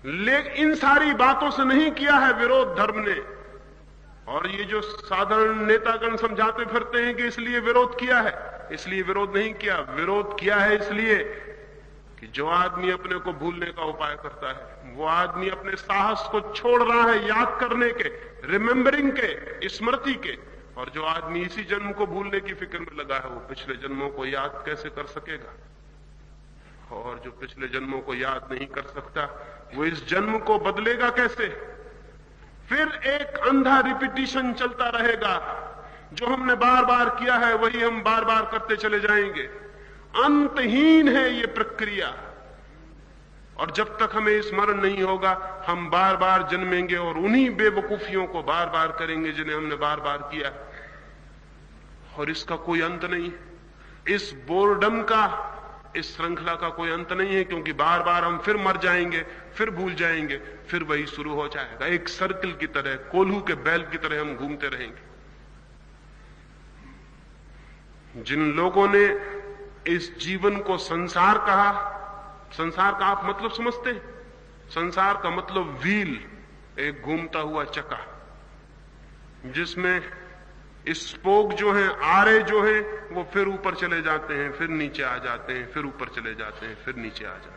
A: लेकिन इन सारी बातों से नहीं किया है विरोध धर्म ने। और ये जो साधारण नेतागण समझाते फिरते हैं कि इसलिए विरोध किया है, इसलिए विरोध नहीं किया। विरोध किया है इसलिए कि जो आदमी अपने को भूलने का उपाय करता है, वो आदमी अपने साहस को छोड़ रहा है याद करने के, रिमेंबरिंग के, स्मृति के। और जो आदमी इसी जन्म को भूलने की फिक्र में लगा है, वो पिछले जन्मों को याद कैसे कर सकेगा? और जो पिछले जन्मों को याद नहीं कर सकता, वो इस जन्म को बदलेगा कैसे? फिर एक अंधा रिपीटिशन चलता रहेगा। जो हमने बार बार किया है वही हम बार बार करते चले जाएंगे। अंतहीन है ये प्रक्रिया। और जब तक हमें स्मरण नहीं होगा, हम बार बार जन्मेंगे और उन्हीं बेवकूफियों को बार बार करेंगे जिन्हें हमने बार बार किया। और इसका कोई अंत नहीं। इस बोर्डम का, इस श्रृंखला का कोई अंत नहीं है, क्योंकि बार बार हम फिर मर जाएंगे, फिर भूल जाएंगे, फिर वही शुरू हो जाएगा। एक सर्कल की तरह, कोल्हू के बैल की तरह हम घूमते रहेंगे। जिन लोगों ने इस जीवन को संसार कहा, संसार का आप मतलब समझते हैं? संसार का मतलब व्हील, एक घूमता हुआ चक्का, जिसमें स्पोक जो हैं, आरे जो हैं, वो फिर ऊपर चले जाते हैं, फिर नीचे आ जाते हैं, फिर ऊपर चले जाते हैं, फिर नीचे आ जाते हैं।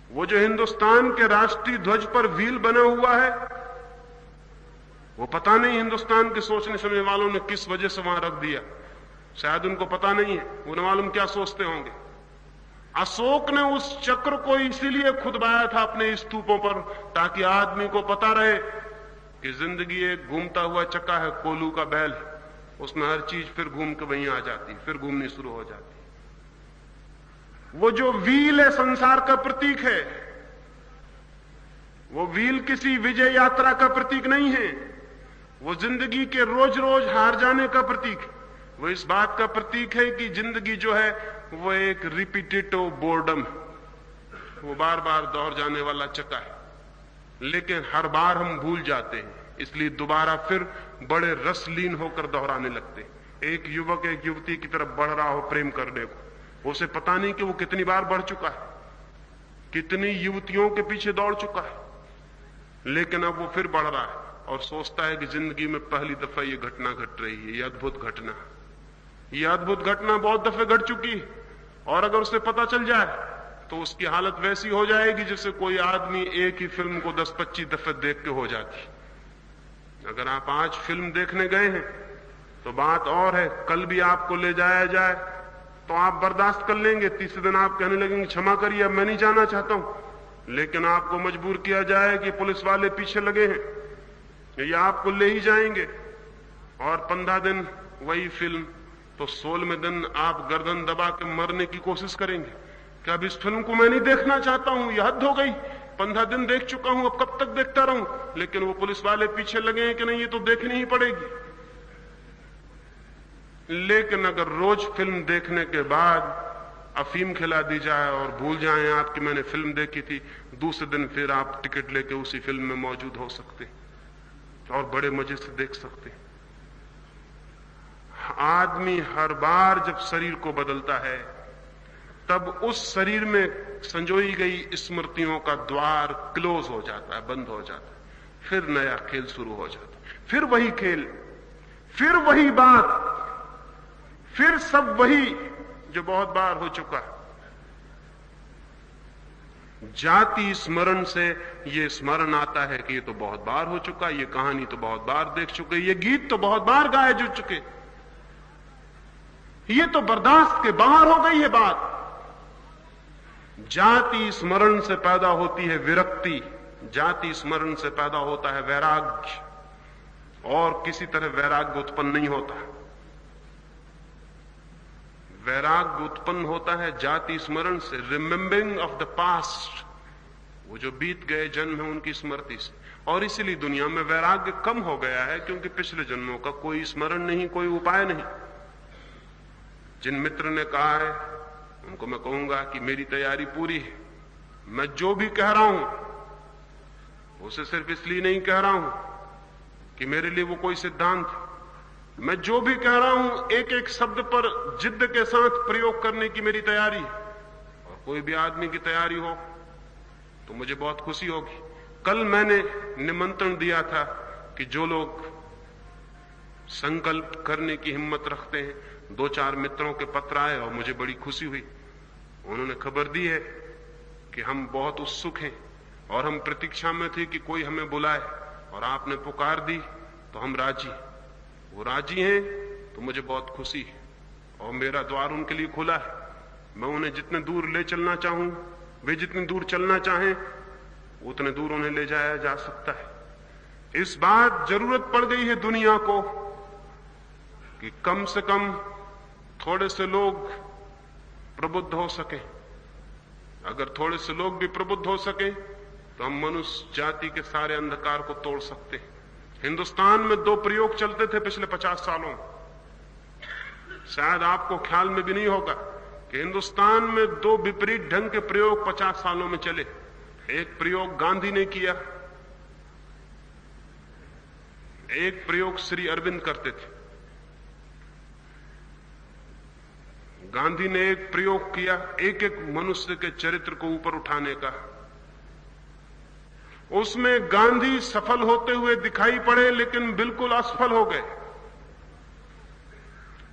A: वो जो हिंदुस्तान के राष्ट्रीय ध्वज पर व्हील बना हुआ है, वो पता नहीं हिंदुस्तान के सोचने समझने वालों ने किस वजह से वहां रख दिया। शायद उनको पता नहीं है, उन्हें मालूम क्या सोचते होंगे। अशोक ने उस चक्र को इसीलिए खुदवाया था अपने स्तूपों पर, ताकि आदमी को पता रहे कि जिंदगी एक घूमता हुआ चक्का है, कोल्हू का बैल, उसमें हर चीज फिर घूम के वहीं आ जाती, फिर घूमनी शुरू हो जाती। वो जो व्हील है संसार का प्रतीक है, वो व्हील किसी विजय यात्रा का प्रतीक नहीं है, वो जिंदगी के रोज रोज हार जाने का प्रतीक है। वो इस बात का प्रतीक है कि जिंदगी जो है वो एक रिपीटेटिव बोर्डम, वो बार बार दोहर जाने वाला चक्का है, लेकिन हर बार हम भूल जाते हैं, इसलिए दोबारा फिर बड़े रसलीन होकर दोहराने लगते हैं। एक युवक एक युवती की तरफ बढ़ रहा हो प्रेम करने को, उसे पता नहीं कि वो कितनी बार बढ़ चुका है, कितनी युवतियों के पीछे दौड़ चुका है, लेकिन अब वो फिर बढ़ रहा है और सोचता है कि जिंदगी में पहली दफा ये घटना घट रही है, ये अद्भुत घटना, ये अद्भुत घटना बहुत दफे घट चुकी है। और अगर उसे पता चल जाए तो उसकी हालत वैसी हो जाएगी जैसे कोई आदमी एक ही फिल्म को 10-25 दफे देख के हो जाती। अगर आप आज फिल्म देखने गए हैं तो बात और है, कल भी आपको ले जाया जाए तो आप बर्दाश्त कर लेंगे, तीसरे दिन आप कहने लगेंगे क्षमा करिए अब मैं नहीं जाना चाहता हूं, लेकिन आपको मजबूर किया जाए कि पुलिस वाले पीछे लगे हैं, ये आपको ले ही जाएंगे। और 15 दिन वही फिल्म, तो 16वें दिन आप गर्दन दबा के मरने की कोशिश करेंगे कि अब इस फिल्म को मैं नहीं देखना चाहता हूं, यह हद हो गई, 15 दिन देख चुका हूं, अब कब तक देखता रहूं। लेकिन वो पुलिस वाले पीछे लगे हैं कि नहीं ये तो देखनी ही पड़ेगी। लेकिन अगर रोज फिल्म देखने के बाद अफीम खिला दी जाए और भूल जाएं आप कि मैंने फिल्म देखी थी, दूसरे दिन फिर आप टिकट लेके उसी फिल्म में मौजूद हो सकते और बड़े मजे से देख सकते। आदमी हर बार जब शरीर को बदलता है तब उस शरीर में संजोई गई स्मृतियों का द्वार क्लोज हो जाता है, बंद हो जाता है, फिर नया खेल शुरू हो जाता है, फिर वही खेल, फिर वही बात, फिर सब वही जो बहुत बार हो चुका है। जाति स्मरण से ये स्मरण आता है कि ये तो बहुत बार हो चुका, ये कहानी तो बहुत बार देख चुके, ये गीत तो बहुत बार गाए जा चुके, ये तो बर्दाश्त के बाहर हो गई है बात। जाति स्मरण से पैदा होती है विरक्ति, जाति स्मरण से पैदा होता है वैराग्य, और किसी तरह वैराग्य उत्पन्न नहीं होता। वैराग्य उत्पन्न होता है जाति स्मरण से, रिमेंबरिंग ऑफ द पास्ट, वो जो बीत गए जन्म है उनकी स्मृति से। और इसीलिए दुनिया में वैराग्य कम हो गया है, क्योंकि पिछले जन्मों का कोई स्मरण नहीं, कोई उपाय नहीं। जिन मित्र ने कहा है उनको मैं कहूंगा कि मेरी तैयारी पूरी है, मैं जो भी कह रहा हूं उसे सिर्फ इसलिए नहीं कह रहा हूं कि मेरे लिए वो कोई सिद्धांत, मैं जो भी कह रहा हूं एक एक शब्द पर जिद्द के साथ प्रयोग करने की मेरी तैयारी है। और कोई भी आदमी की तैयारी हो तो मुझे बहुत खुशी होगी। कल मैंने निमंत्रण दिया था कि जो लोग संकल्प करने की हिम्मत रखते हैं, 2-4 मित्रों के पत्र आए और मुझे बड़ी खुशी हुई। उन्होंने खबर दी है कि हम बहुत उत्सुक हैं और हम प्रतीक्षा में थे कि कोई हमें बुलाए, और आपने पुकार दी तो हम राजी। वो राजी हैं तो मुझे बहुत खुशी है और मेरा द्वार उनके लिए खुला है। मैं उन्हें जितने दूर ले चलना चाहूं, वे जितनी दूर चलना चाहें उतने दूर उन्हें ले जाया जा सकता है। इस बात जरूरत पड़ गई है दुनिया को कि कम से कम थोड़े से लोग प्रबुद्ध हो सके। अगर थोड़े से लोग भी प्रबुद्ध हो सके तो हम मनुष्य जाति के सारे अंधकार को तोड़ सकते हैं। हिंदुस्तान में 2 प्रयोग चलते थे पिछले 50 सालों में।
B: शायद आपको ख्याल में भी नहीं होगा कि हिंदुस्तान में 2 विपरीत ढंग के प्रयोग 50 सालों में चले। एक प्रयोग गांधी ने किया, एक प्रयोग श्री अरविंद करते थे। गांधी ने एक प्रयोग किया एक एक मनुष्य के चरित्र को ऊपर उठाने का। उसमें गांधी सफल होते हुए दिखाई पड़े लेकिन बिल्कुल असफल हो गए।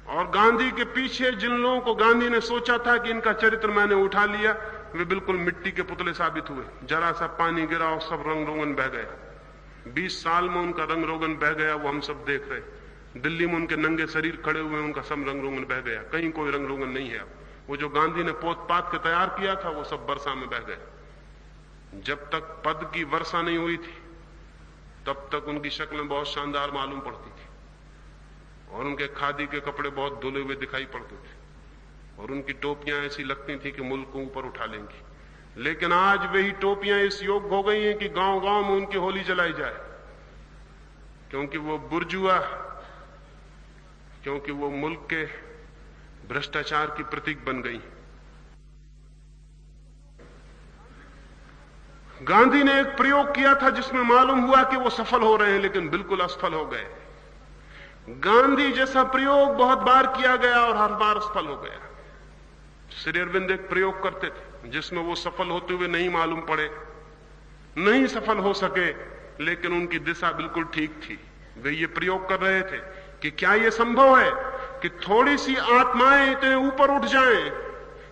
B: और गांधी के पीछे जिन लोगों को गांधी ने सोचा था कि इनका चरित्र मैंने उठा लिया, वे बिल्कुल मिट्टी के पुतले साबित हुए। जरा सा पानी गिरा और सब रंग रोगन बह गया। 20 साल में उनका रंग रोगन बह गया, वो हम सब देख रहे। दिल्ली में उनके नंगे शरीर खड़े हुए, उनका सब रंग रोगन बह गया। कहीं कोई रंग रोगन नहीं है। वो जो गांधी ने पोत पात के तैयार किया था, वो सब वर्षा में बह गया। जब तक पद की वर्षा नहीं हुई थी तब तक उनकी शक्लें बहुत शानदार मालूम पड़ती थी और उनके खादी के कपड़े बहुत धुले हुए दिखाई पड़ते थे और उनकी टोपियां ऐसी लगती थी कि मुल्क को ऊपर उठा लेंगी। लेकिन आज वही टोपियां इस योग्य हो गई हैं कि गांव गांव में उनकी होली जलाई जाए, क्योंकि वो बुर्जुआ, क्योंकि वो मुल्क के भ्रष्टाचार की प्रतीक बन गई। गांधी ने एक प्रयोग किया था जिसमें मालूम हुआ कि वो सफल हो रहे हैं, लेकिन बिल्कुल असफल हो गए। गांधी जैसा प्रयोग बहुत बार किया गया और हर बार असफल हो गया। श्री अरविंद एक प्रयोग करते थे जिसमें वो सफल होते हुए नहीं मालूम पड़े, नहीं सफल हो सके, लेकिन उनकी दिशा बिल्कुल ठीक थी। वे ये प्रयोग कर रहे थे कि क्या यह संभव है कि थोड़ी सी आत्माएं इतने ऊपर उठ जाएं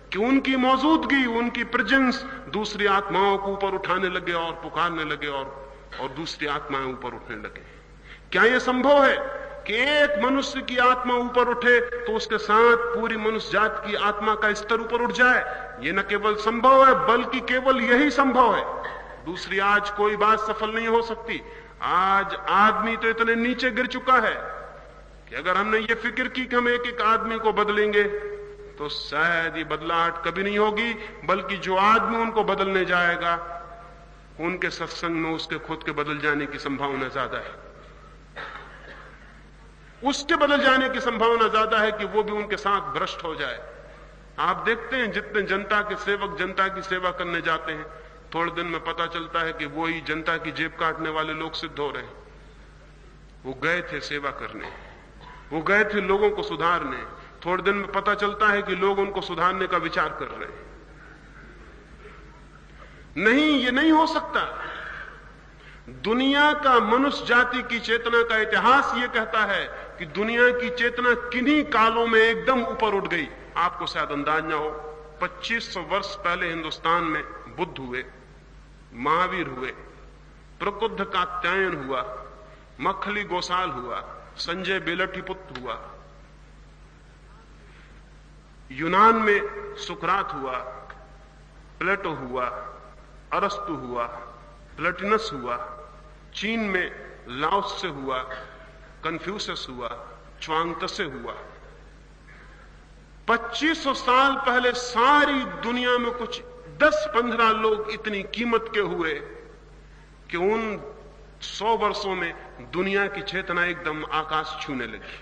B: कि उनकी मौजूदगी, उनकी प्रेजेंस दूसरी आत्माओं को ऊपर उठाने लगे और पुकारने लगे और दूसरी आत्माएं ऊपर उठने लगे। क्या यह संभव है कि एक मनुष्य की आत्मा ऊपर उठे तो उसके साथ पूरी मनुष्य जात की आत्मा का स्तर ऊपर उठ जाए? यह न केवल संभव है बल्कि केवल यही संभव है। दूसरी आज कोई बात सफल नहीं हो सकती। आज आदमी तो इतने नीचे गिर चुका है कि अगर हमने ये फिक्र की कि हम एक एक आदमी को बदलेंगे तो शायद ये बदलाहट कभी नहीं होगी, बल्कि जो आदमी उनको बदलने जाएगा उनके सत्संग में उसके खुद के बदल जाने की संभावना ज्यादा है। उसके बदल जाने की संभावना ज्यादा है कि वो भी उनके साथ भ्रष्ट हो जाए। आप देखते हैं जितने जनता के सेवक जनता की सेवा करने जाते हैं, थोड़े दिन में पता चलता है कि वो ही जनता की जेब काटने वाले लोग सिद्ध हो रहे हैं। वो गए थे सेवा करने, वो गए थे लोगों को सुधारने, थोड़े दिन में पता चलता है कि लोग उनको सुधारने का विचार कर रहे हैं। नहीं, ये नहीं हो सकता। दुनिया का मनुष्य जाति की चेतना का इतिहास यह कहता है कि दुनिया की चेतना किन्हीं कालों में एकदम ऊपर उठ गई। आपको शायद अंदाज ना हो, 2500 वर्ष पहले हिंदुस्तान में बुद्ध हुए, महावीर हुए, प्रकुद्ध कात्यायन हुआ, मखली गोसाल हुआ, संजय बेलटीपुत्र हुआ, यूनान में सुकरात हुआ, प्लेटो हुआ, अरस्तु हुआ, प्लेटिनस हुआ, चीन में लाओत्से हुआ, कन्फ्यूशस हुआ, च्वांगत्से हुआ। 2500 साल पहले सारी दुनिया में कुछ 10-15 लोग इतनी कीमत के हुए कि उन 100 वर्षों में दुनिया की चेतना एकदम आकाश छूने लगी।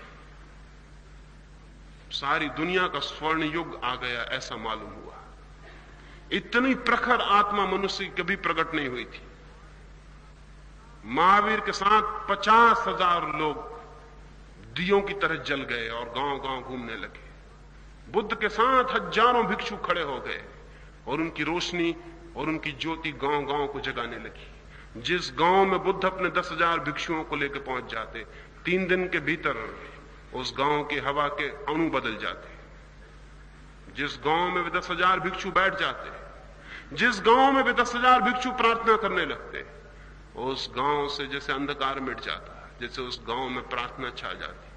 B: सारी दुनिया का स्वर्ण युग आ गया, ऐसा मालूम हुआ। इतनी प्रखर आत्मा मनुष्य की कभी प्रकट नहीं हुई थी। महावीर के साथ 50,000 लोग दियों की तरह जल गए और गांव गांव घूमने लगे। बुद्ध के साथ हजारों भिक्षु खड़े हो गए और उनकी रोशनी और उनकी ज्योति गांव गांव को जगाने लगी। जिस गांव में बुद्ध अपने 10,000 भिक्षुओं को लेकर पहुंच जाते, 3 दिन के भीतर उस गांव की हवा के अणु बदल जाते। जिस गांव में वे 10,000 भिक्षु बैठ जाते, जिस गांव में वे 10,000 भिक्षु प्रार्थना करने लगते, उस गांव से जैसे अंधकार मिट जाता, जैसे उस गांव में प्रार्थना छा जाती,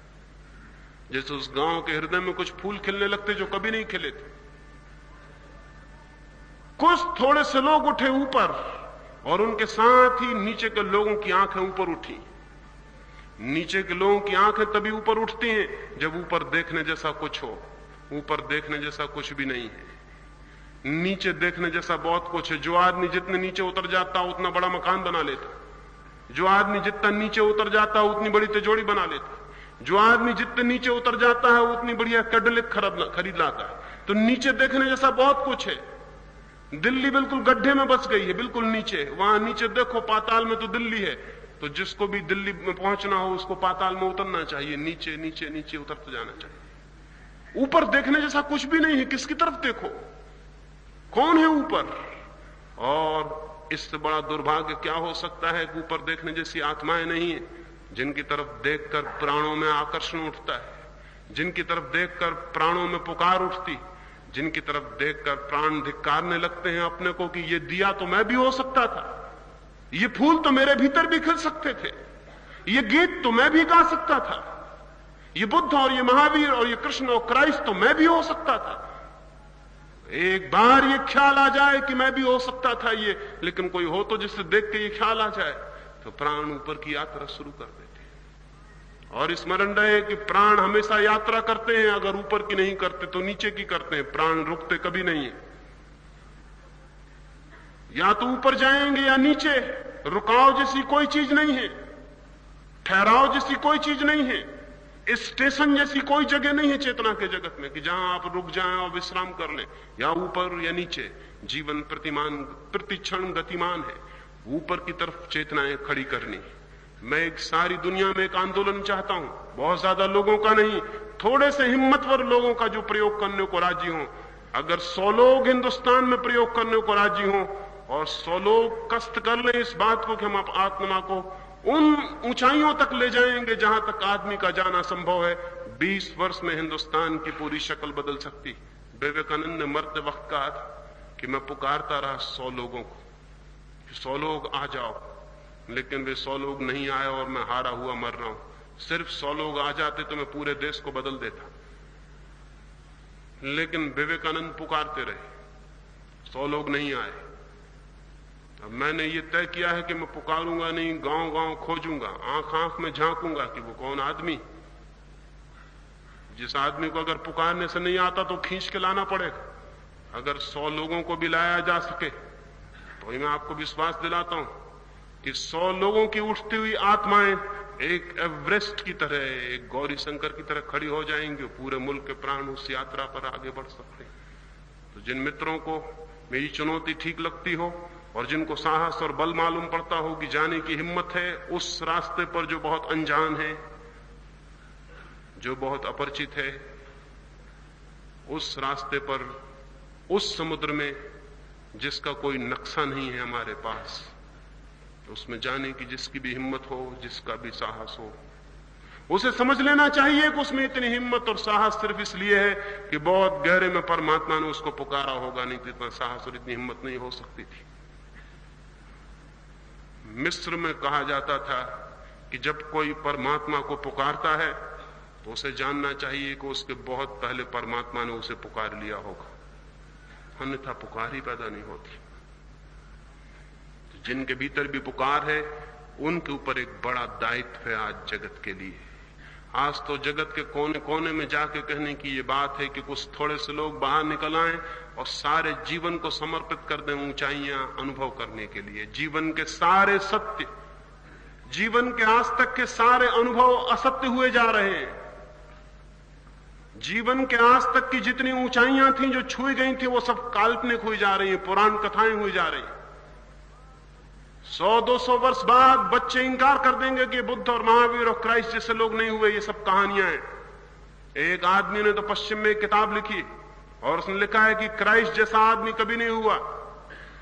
B: जैसे उस गांव के हृदय में कुछ फूल खिलने लगते जो कभी नहीं खिले थे। कुछ थोड़े से लोग उठे ऊपर और उनके साथ ही नीचे के लोगों की आंखें ऊपर उठी। नीचे के लोगों की आंखें तभी ऊपर उठती हैं जब ऊपर देखने जैसा कुछ हो। ऊपर देखने जैसा कुछ भी नहीं है, नीचे देखने जैसा बहुत कुछ है। जो आदमी जितने नीचे उतर जाता उतना बड़ा मकान बना लेता, जो आदमी जितना नीचे उतर जाता उतनी बड़ी तिजोरी बना लेता। जो आदमी जितने नीचे उतर जाता है उतनी बढ़िया कैडिलैक खरीद लाता है। तो नीचे देखने जैसा बहुत कुछ है। दिल्ली बिल्कुल गड्ढे में बच गई है, बिल्कुल नीचे। वहां नीचे देखो, पाताल में तो दिल्ली है। तो जिसको भी दिल्ली में पहुंचना हो उसको पाताल में उतरना चाहिए, नीचे नीचे नीचे उतरते जाना चाहिए। ऊपर देखने जैसा कुछ भी नहीं है, किसकी तरफ देखो, कौन है ऊपर? और इससे बड़ा दुर्भाग्य क्या हो सकता है कि ऊपर देखने जैसी आत्माएं नहीं है, जिनकी तरफ देखकर प्राणों में आकर्षण उठता है, जिनकी तरफ देखकर प्राणों में पुकार उठती, जिनकी तरफ देखकर प्राण धिक्कारने लगते हैं अपने को कि ये दिया तो मैं भी हो सकता था, ये फूल तो मेरे भीतर भी खिल सकते थे, ये गीत तो मैं भी गा सकता था, ये बुद्ध और ये महावीर और ये कृष्ण और क्राइस्ट तो मैं भी हो सकता था। एक बार ये ख्याल आ जाए कि मैं भी हो सकता था ये, लेकिन कोई हो तो जिससे देख के ये ख्याल आ जाए, तो प्राण ऊपर की यात्रा शुरू कर देते हैं। और स्मरण रहे कि प्राण हमेशा यात्रा करते हैं, अगर ऊपर की नहीं करते तो नीचे की करते हैं। प्राण रुकते कभी नहीं है, या तो ऊपर जाएंगे या नीचे। रुकाव जैसी कोई चीज नहीं है, ठहराव जैसी कोई चीज नहीं है, स्टेशन जैसी कोई जगह नहीं है चेतना के जगत में कि जहां आप रुक जाएं और विश्राम कर लें, या ऊपर या नीचे। जीवन प्रतिक्षण गतिमान है, ऊपर की तरफ चेतनाएं खड़ी करनी। मैं एक सारी दुनिया में एक आंदोलन चाहता हूं, बहुत ज्यादा लोगों का नहीं, थोड़े से हिम्मतवर लोगों का जो प्रयोग करने को राजी हों। अगर 100 लोग हिंदुस्तान में प्रयोग करने को राजी हों और 100 लोग कष्ट कर लें इस बात को कि हम आत्मा को उन ऊंचाइयों तक ले जाएंगे जहां तक आदमी का जाना संभव है, 20 वर्ष में हिंदुस्तान की पूरी शक्ल बदल सकती। विवेकानंद ने मरते वक्त कहा था कि मैं पुकारता रहा 100 लोगों को, 100 लोग आ जाओ, लेकिन वे 100 लोग नहीं आए और मैं हारा हुआ मर रहा हूं। सिर्फ 100 लोग आ जाते तो मैं पूरे देश को बदल देता, लेकिन विवेकानंद पुकारते रहे, 100 लोग नहीं आए। अब मैंने ये तय किया है कि मैं पुकारूंगा नहीं, गांव गांव खोजूंगा, आंख आंख में झांकूंगा कि वो कौन आदमी, जिस आदमी को अगर पुकारने से नहीं आता तो खींच के लाना पड़ेगा। अगर 100 लोगों को भी लाया जा सके तो मैं आपको विश्वास दिलाता हूं कि 100 लोगों की उठती हुई आत्माएं एक एवरेस्ट की तरह, एक गौरी शंकर की तरह खड़ी हो जाएंगे। पूरे मुल्क के प्राण उस यात्रा पर आगे बढ़ सकते हैं। तो जिन मित्रों को मेरी चुनौती ठीक लगती हो और जिनको साहस और बल मालूम पड़ता हो कि जाने की हिम्मत है उस रास्ते पर जो बहुत अनजान है, जो बहुत अपरिचित है, उस रास्ते पर, उस समुद्र में जिसका कोई नक्शा नहीं है हमारे पास, तो उसमें जाने की जिसकी भी हिम्मत हो, जिसका भी साहस हो, उसे समझ लेना चाहिए कि उसमें इतनी हिम्मत और साहस सिर्फ इसलिए है कि बहुत गहरे में परमात्मा ने उसको पुकारा होगा, नहीं तो इतना साहस और इतनी हिम्मत नहीं हो सकती थी। मिस्र में कहा जाता था कि जब कोई परमात्मा को पुकारता है तो उसे जानना चाहिए कि उसके बहुत पहले परमात्मा ने उसे पुकार लिया होगा, अन्यथा पुकार ही पैदा नहीं होती। तो जिनके भीतर भी पुकार है उनके ऊपर एक बड़ा दायित्व है आज जगत के लिए। आज तो जगत के कोने कोने में जाके कहने की ये बात है कि कुछ थोड़े से लोग बाहर निकल आए और सारे जीवन को समर्पित कर दें ऊंचाइयां अनुभव करने के लिए। जीवन के सारे सत्य, जीवन के आज तक के सारे अनुभव असत्य हुए जा रहे हैं। जीवन के आज तक की जितनी ऊंचाइयां थी जो छुई गई थी वो सब काल्पनिक हुई जा रही हैं, पुराण कथाएं हुई जा रही हैं। 100-200 वर्ष बाद बच्चे इंकार कर देंगे कि बुद्ध और महावीर और क्राइस्ट जैसे लोग नहीं हुए, ये सब कहानियां हैं। एक आदमी ने तो पश्चिम में एक किताब लिखी और उसने लिखा है कि क्राइस्ट जैसा आदमी कभी नहीं हुआ।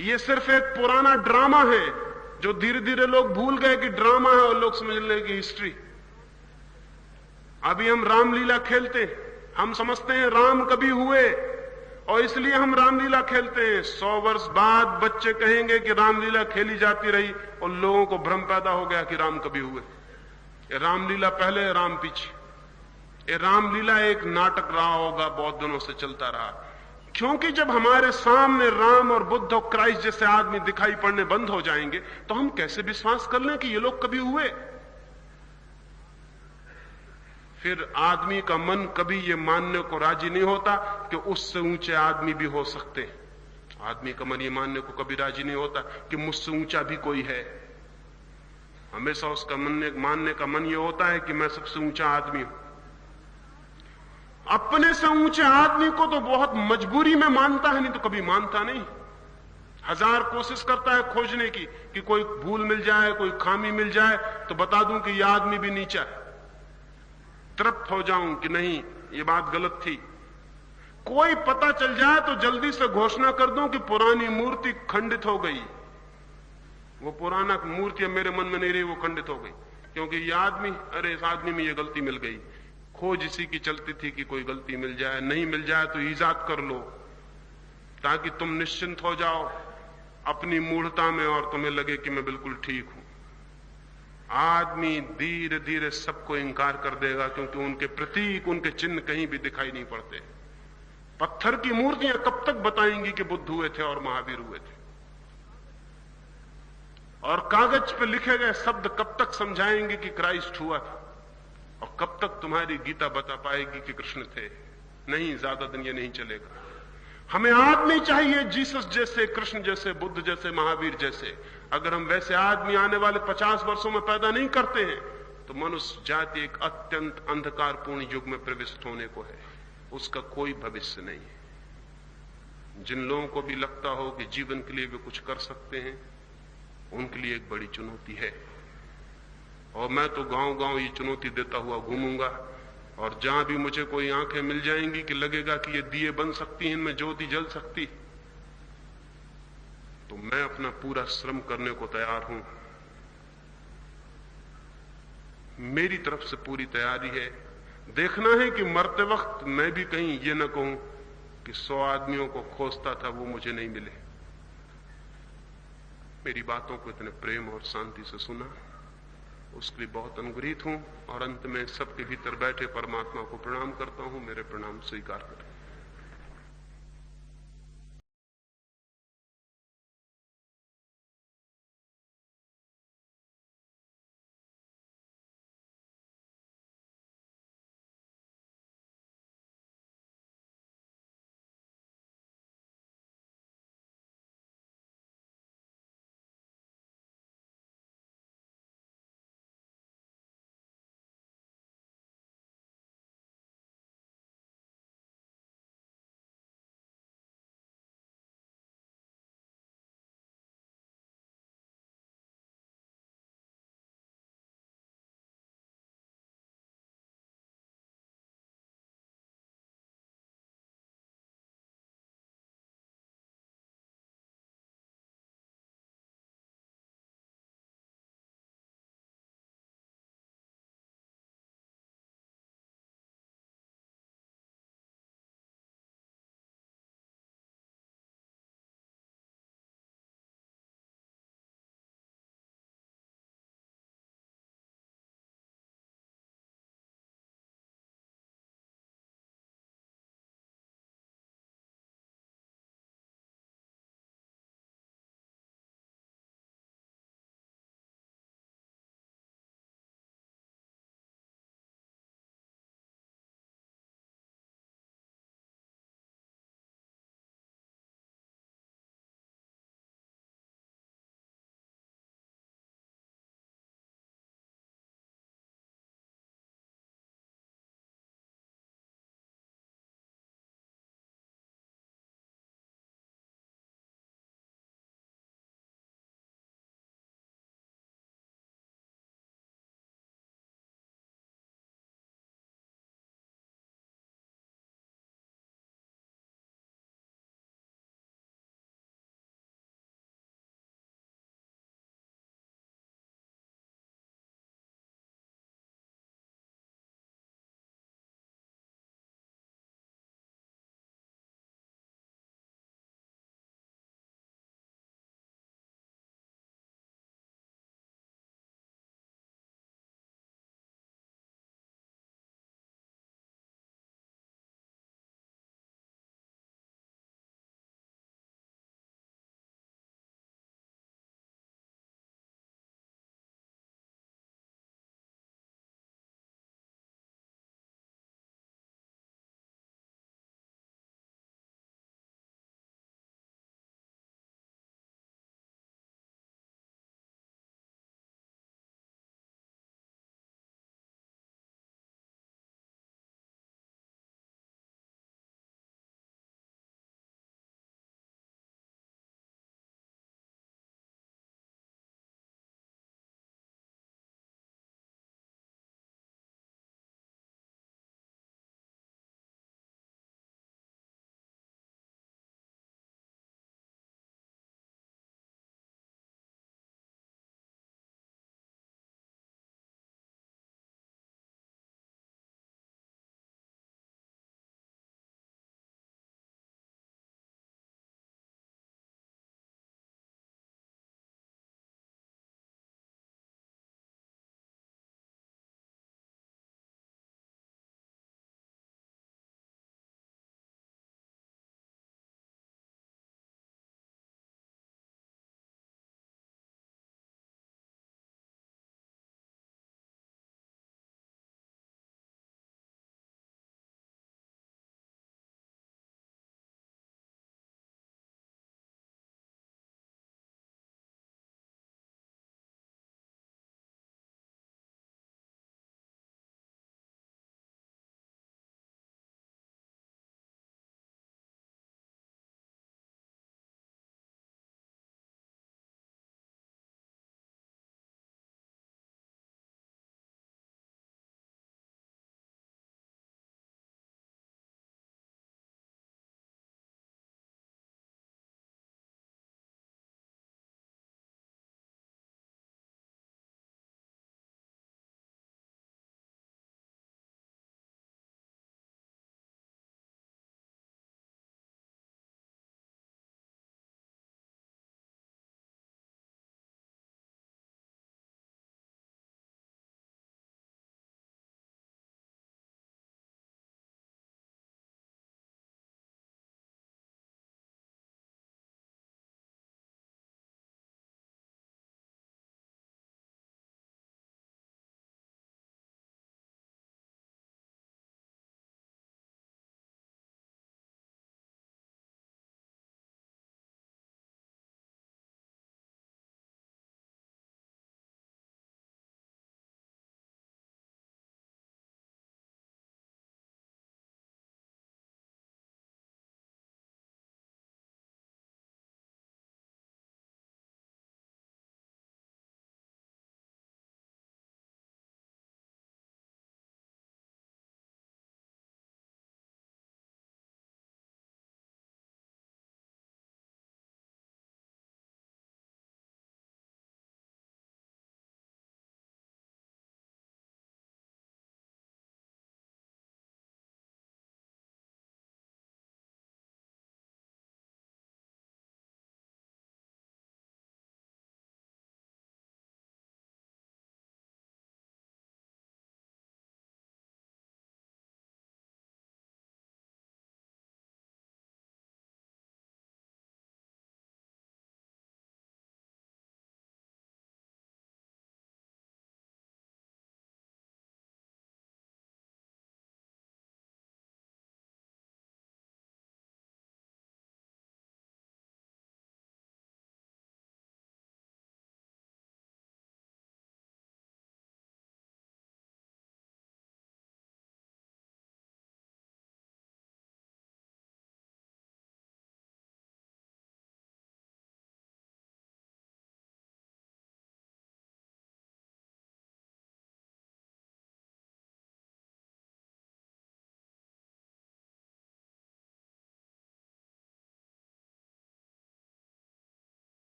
B: ये सिर्फ एक पुराना ड्रामा है जो धीरे धीरे लोग भूल गए कि ड्रामा है और लोग समझ ले कि हिस्ट्री। अभी हम रामलीला खेलते हैं, हम समझते हैं राम कभी हुए और इसलिए हम रामलीला खेलते हैं। 100 वर्ष बाद बच्चे कहेंगे कि रामलीला खेली जाती रही और लोगों को भ्रम पैदा हो गया कि राम कभी हुए। ये रामलीला पहले, राम पीछे। ये रामलीला एक नाटक रहा होगा, बहुत दिनों से चलता रहा। क्योंकि जब हमारे सामने राम और बुद्ध और क्राइस्ट जैसे आदमी दिखाई पड़ने बंद हो जाएंगे तो हम कैसे विश्वास कर लें कि ये लोग कभी हुए। फिर आदमी का मन कभी ये मानने को राजी नहीं होता कि उससे ऊंचे आदमी भी हो सकते। आदमी का मन ये मानने को कभी राजी नहीं होता कि मुझसे ऊंचा भी कोई है। हमेशा उसका मानने का मन ये होता है कि मैं सबसे ऊंचा आदमी हूं। अपने से ऊंचे आदमी को तो बहुत मजबूरी में मानता है, नहीं तो कभी मानता नहीं। हजार कोशिश करता है खोजने की कि कोई भूल मिल जाए, कोई खामी मिल जाए तो बता दूं कि यह आदमी भी नीचा है, तृप्त हो जाऊं कि नहीं ये बात गलत थी। कोई पता चल जाए तो जल्दी से घोषणा कर दूं कि पुरानी मूर्ति खंडित हो गई, वो पुराना मूर्ति मेरे मन में नहीं रही, वो खंडित हो गई, क्योंकि ये आदमी, अरे इस आदमी में ये गलती मिल गई। खोज इसी की चलती थी कि कोई गलती मिल जाए, नहीं मिल जाए तो ईजाद कर लो ताकि तुम निश्चिंत हो जाओ अपनी मूढ़ता में और तुम्हें लगे कि मैं बिल्कुल ठीक हूं। आदमी धीरे धीरे सबको इंकार कर देगा, क्योंकि उनके प्रतीक, उनके चिन्ह कहीं भी दिखाई नहीं पड़ते। पत्थर की मूर्तियां कब तक बताएंगी कि बुद्ध हुए थे और महावीर हुए थे, और कागज पे लिखे गए शब्द कब तक समझाएंगे कि क्राइस्ट हुआ था, और कब तक तुम्हारी गीता बता पाएगी कि कृष्ण थे। नहीं, ज्यादा दिन ये नहीं चलेगा। हमें आदमी चाहिए जीसस जैसे, कृष्ण जैसे, बुद्ध जैसे, महावीर जैसे। अगर हम वैसे आदमी आने वाले 50 वर्षों में पैदा नहीं करते हैं तो मनुष्य जाति एक अत्यंत अंधकारपूर्ण युग में प्रविष्ट होने को है, उसका कोई भविष्य नहीं है। जिन लोगों को भी लगता हो कि जीवन के लिए वे कुछ कर सकते हैं, उनके लिए एक बड़ी चुनौती है। और मैं तो गांव गांव ये चुनौती देता हुआ घूमूंगा, और जहां भी मुझे कोई आंखें मिल जाएंगी कि लगेगा कि ये दिए बन सकती हैं, इनमें ज्योति जल सकती, तो मैं अपना पूरा श्रम करने को तैयार हूं। मेरी तरफ से पूरी तैयारी है। देखना है कि मरते वक्त मैं भी कहीं ये न कहूं कि 100 आदमियों को खोजता था, वो मुझे नहीं मिले। मेरी बातों को इतने प्रेम और शांति से सुना, उसके लिए बहुत अनुग्रहित हूं। और अंत में सबके भीतर बैठे परमात्मा को प्रणाम करता हूं। मेरे प्रणाम स्वीकार करें।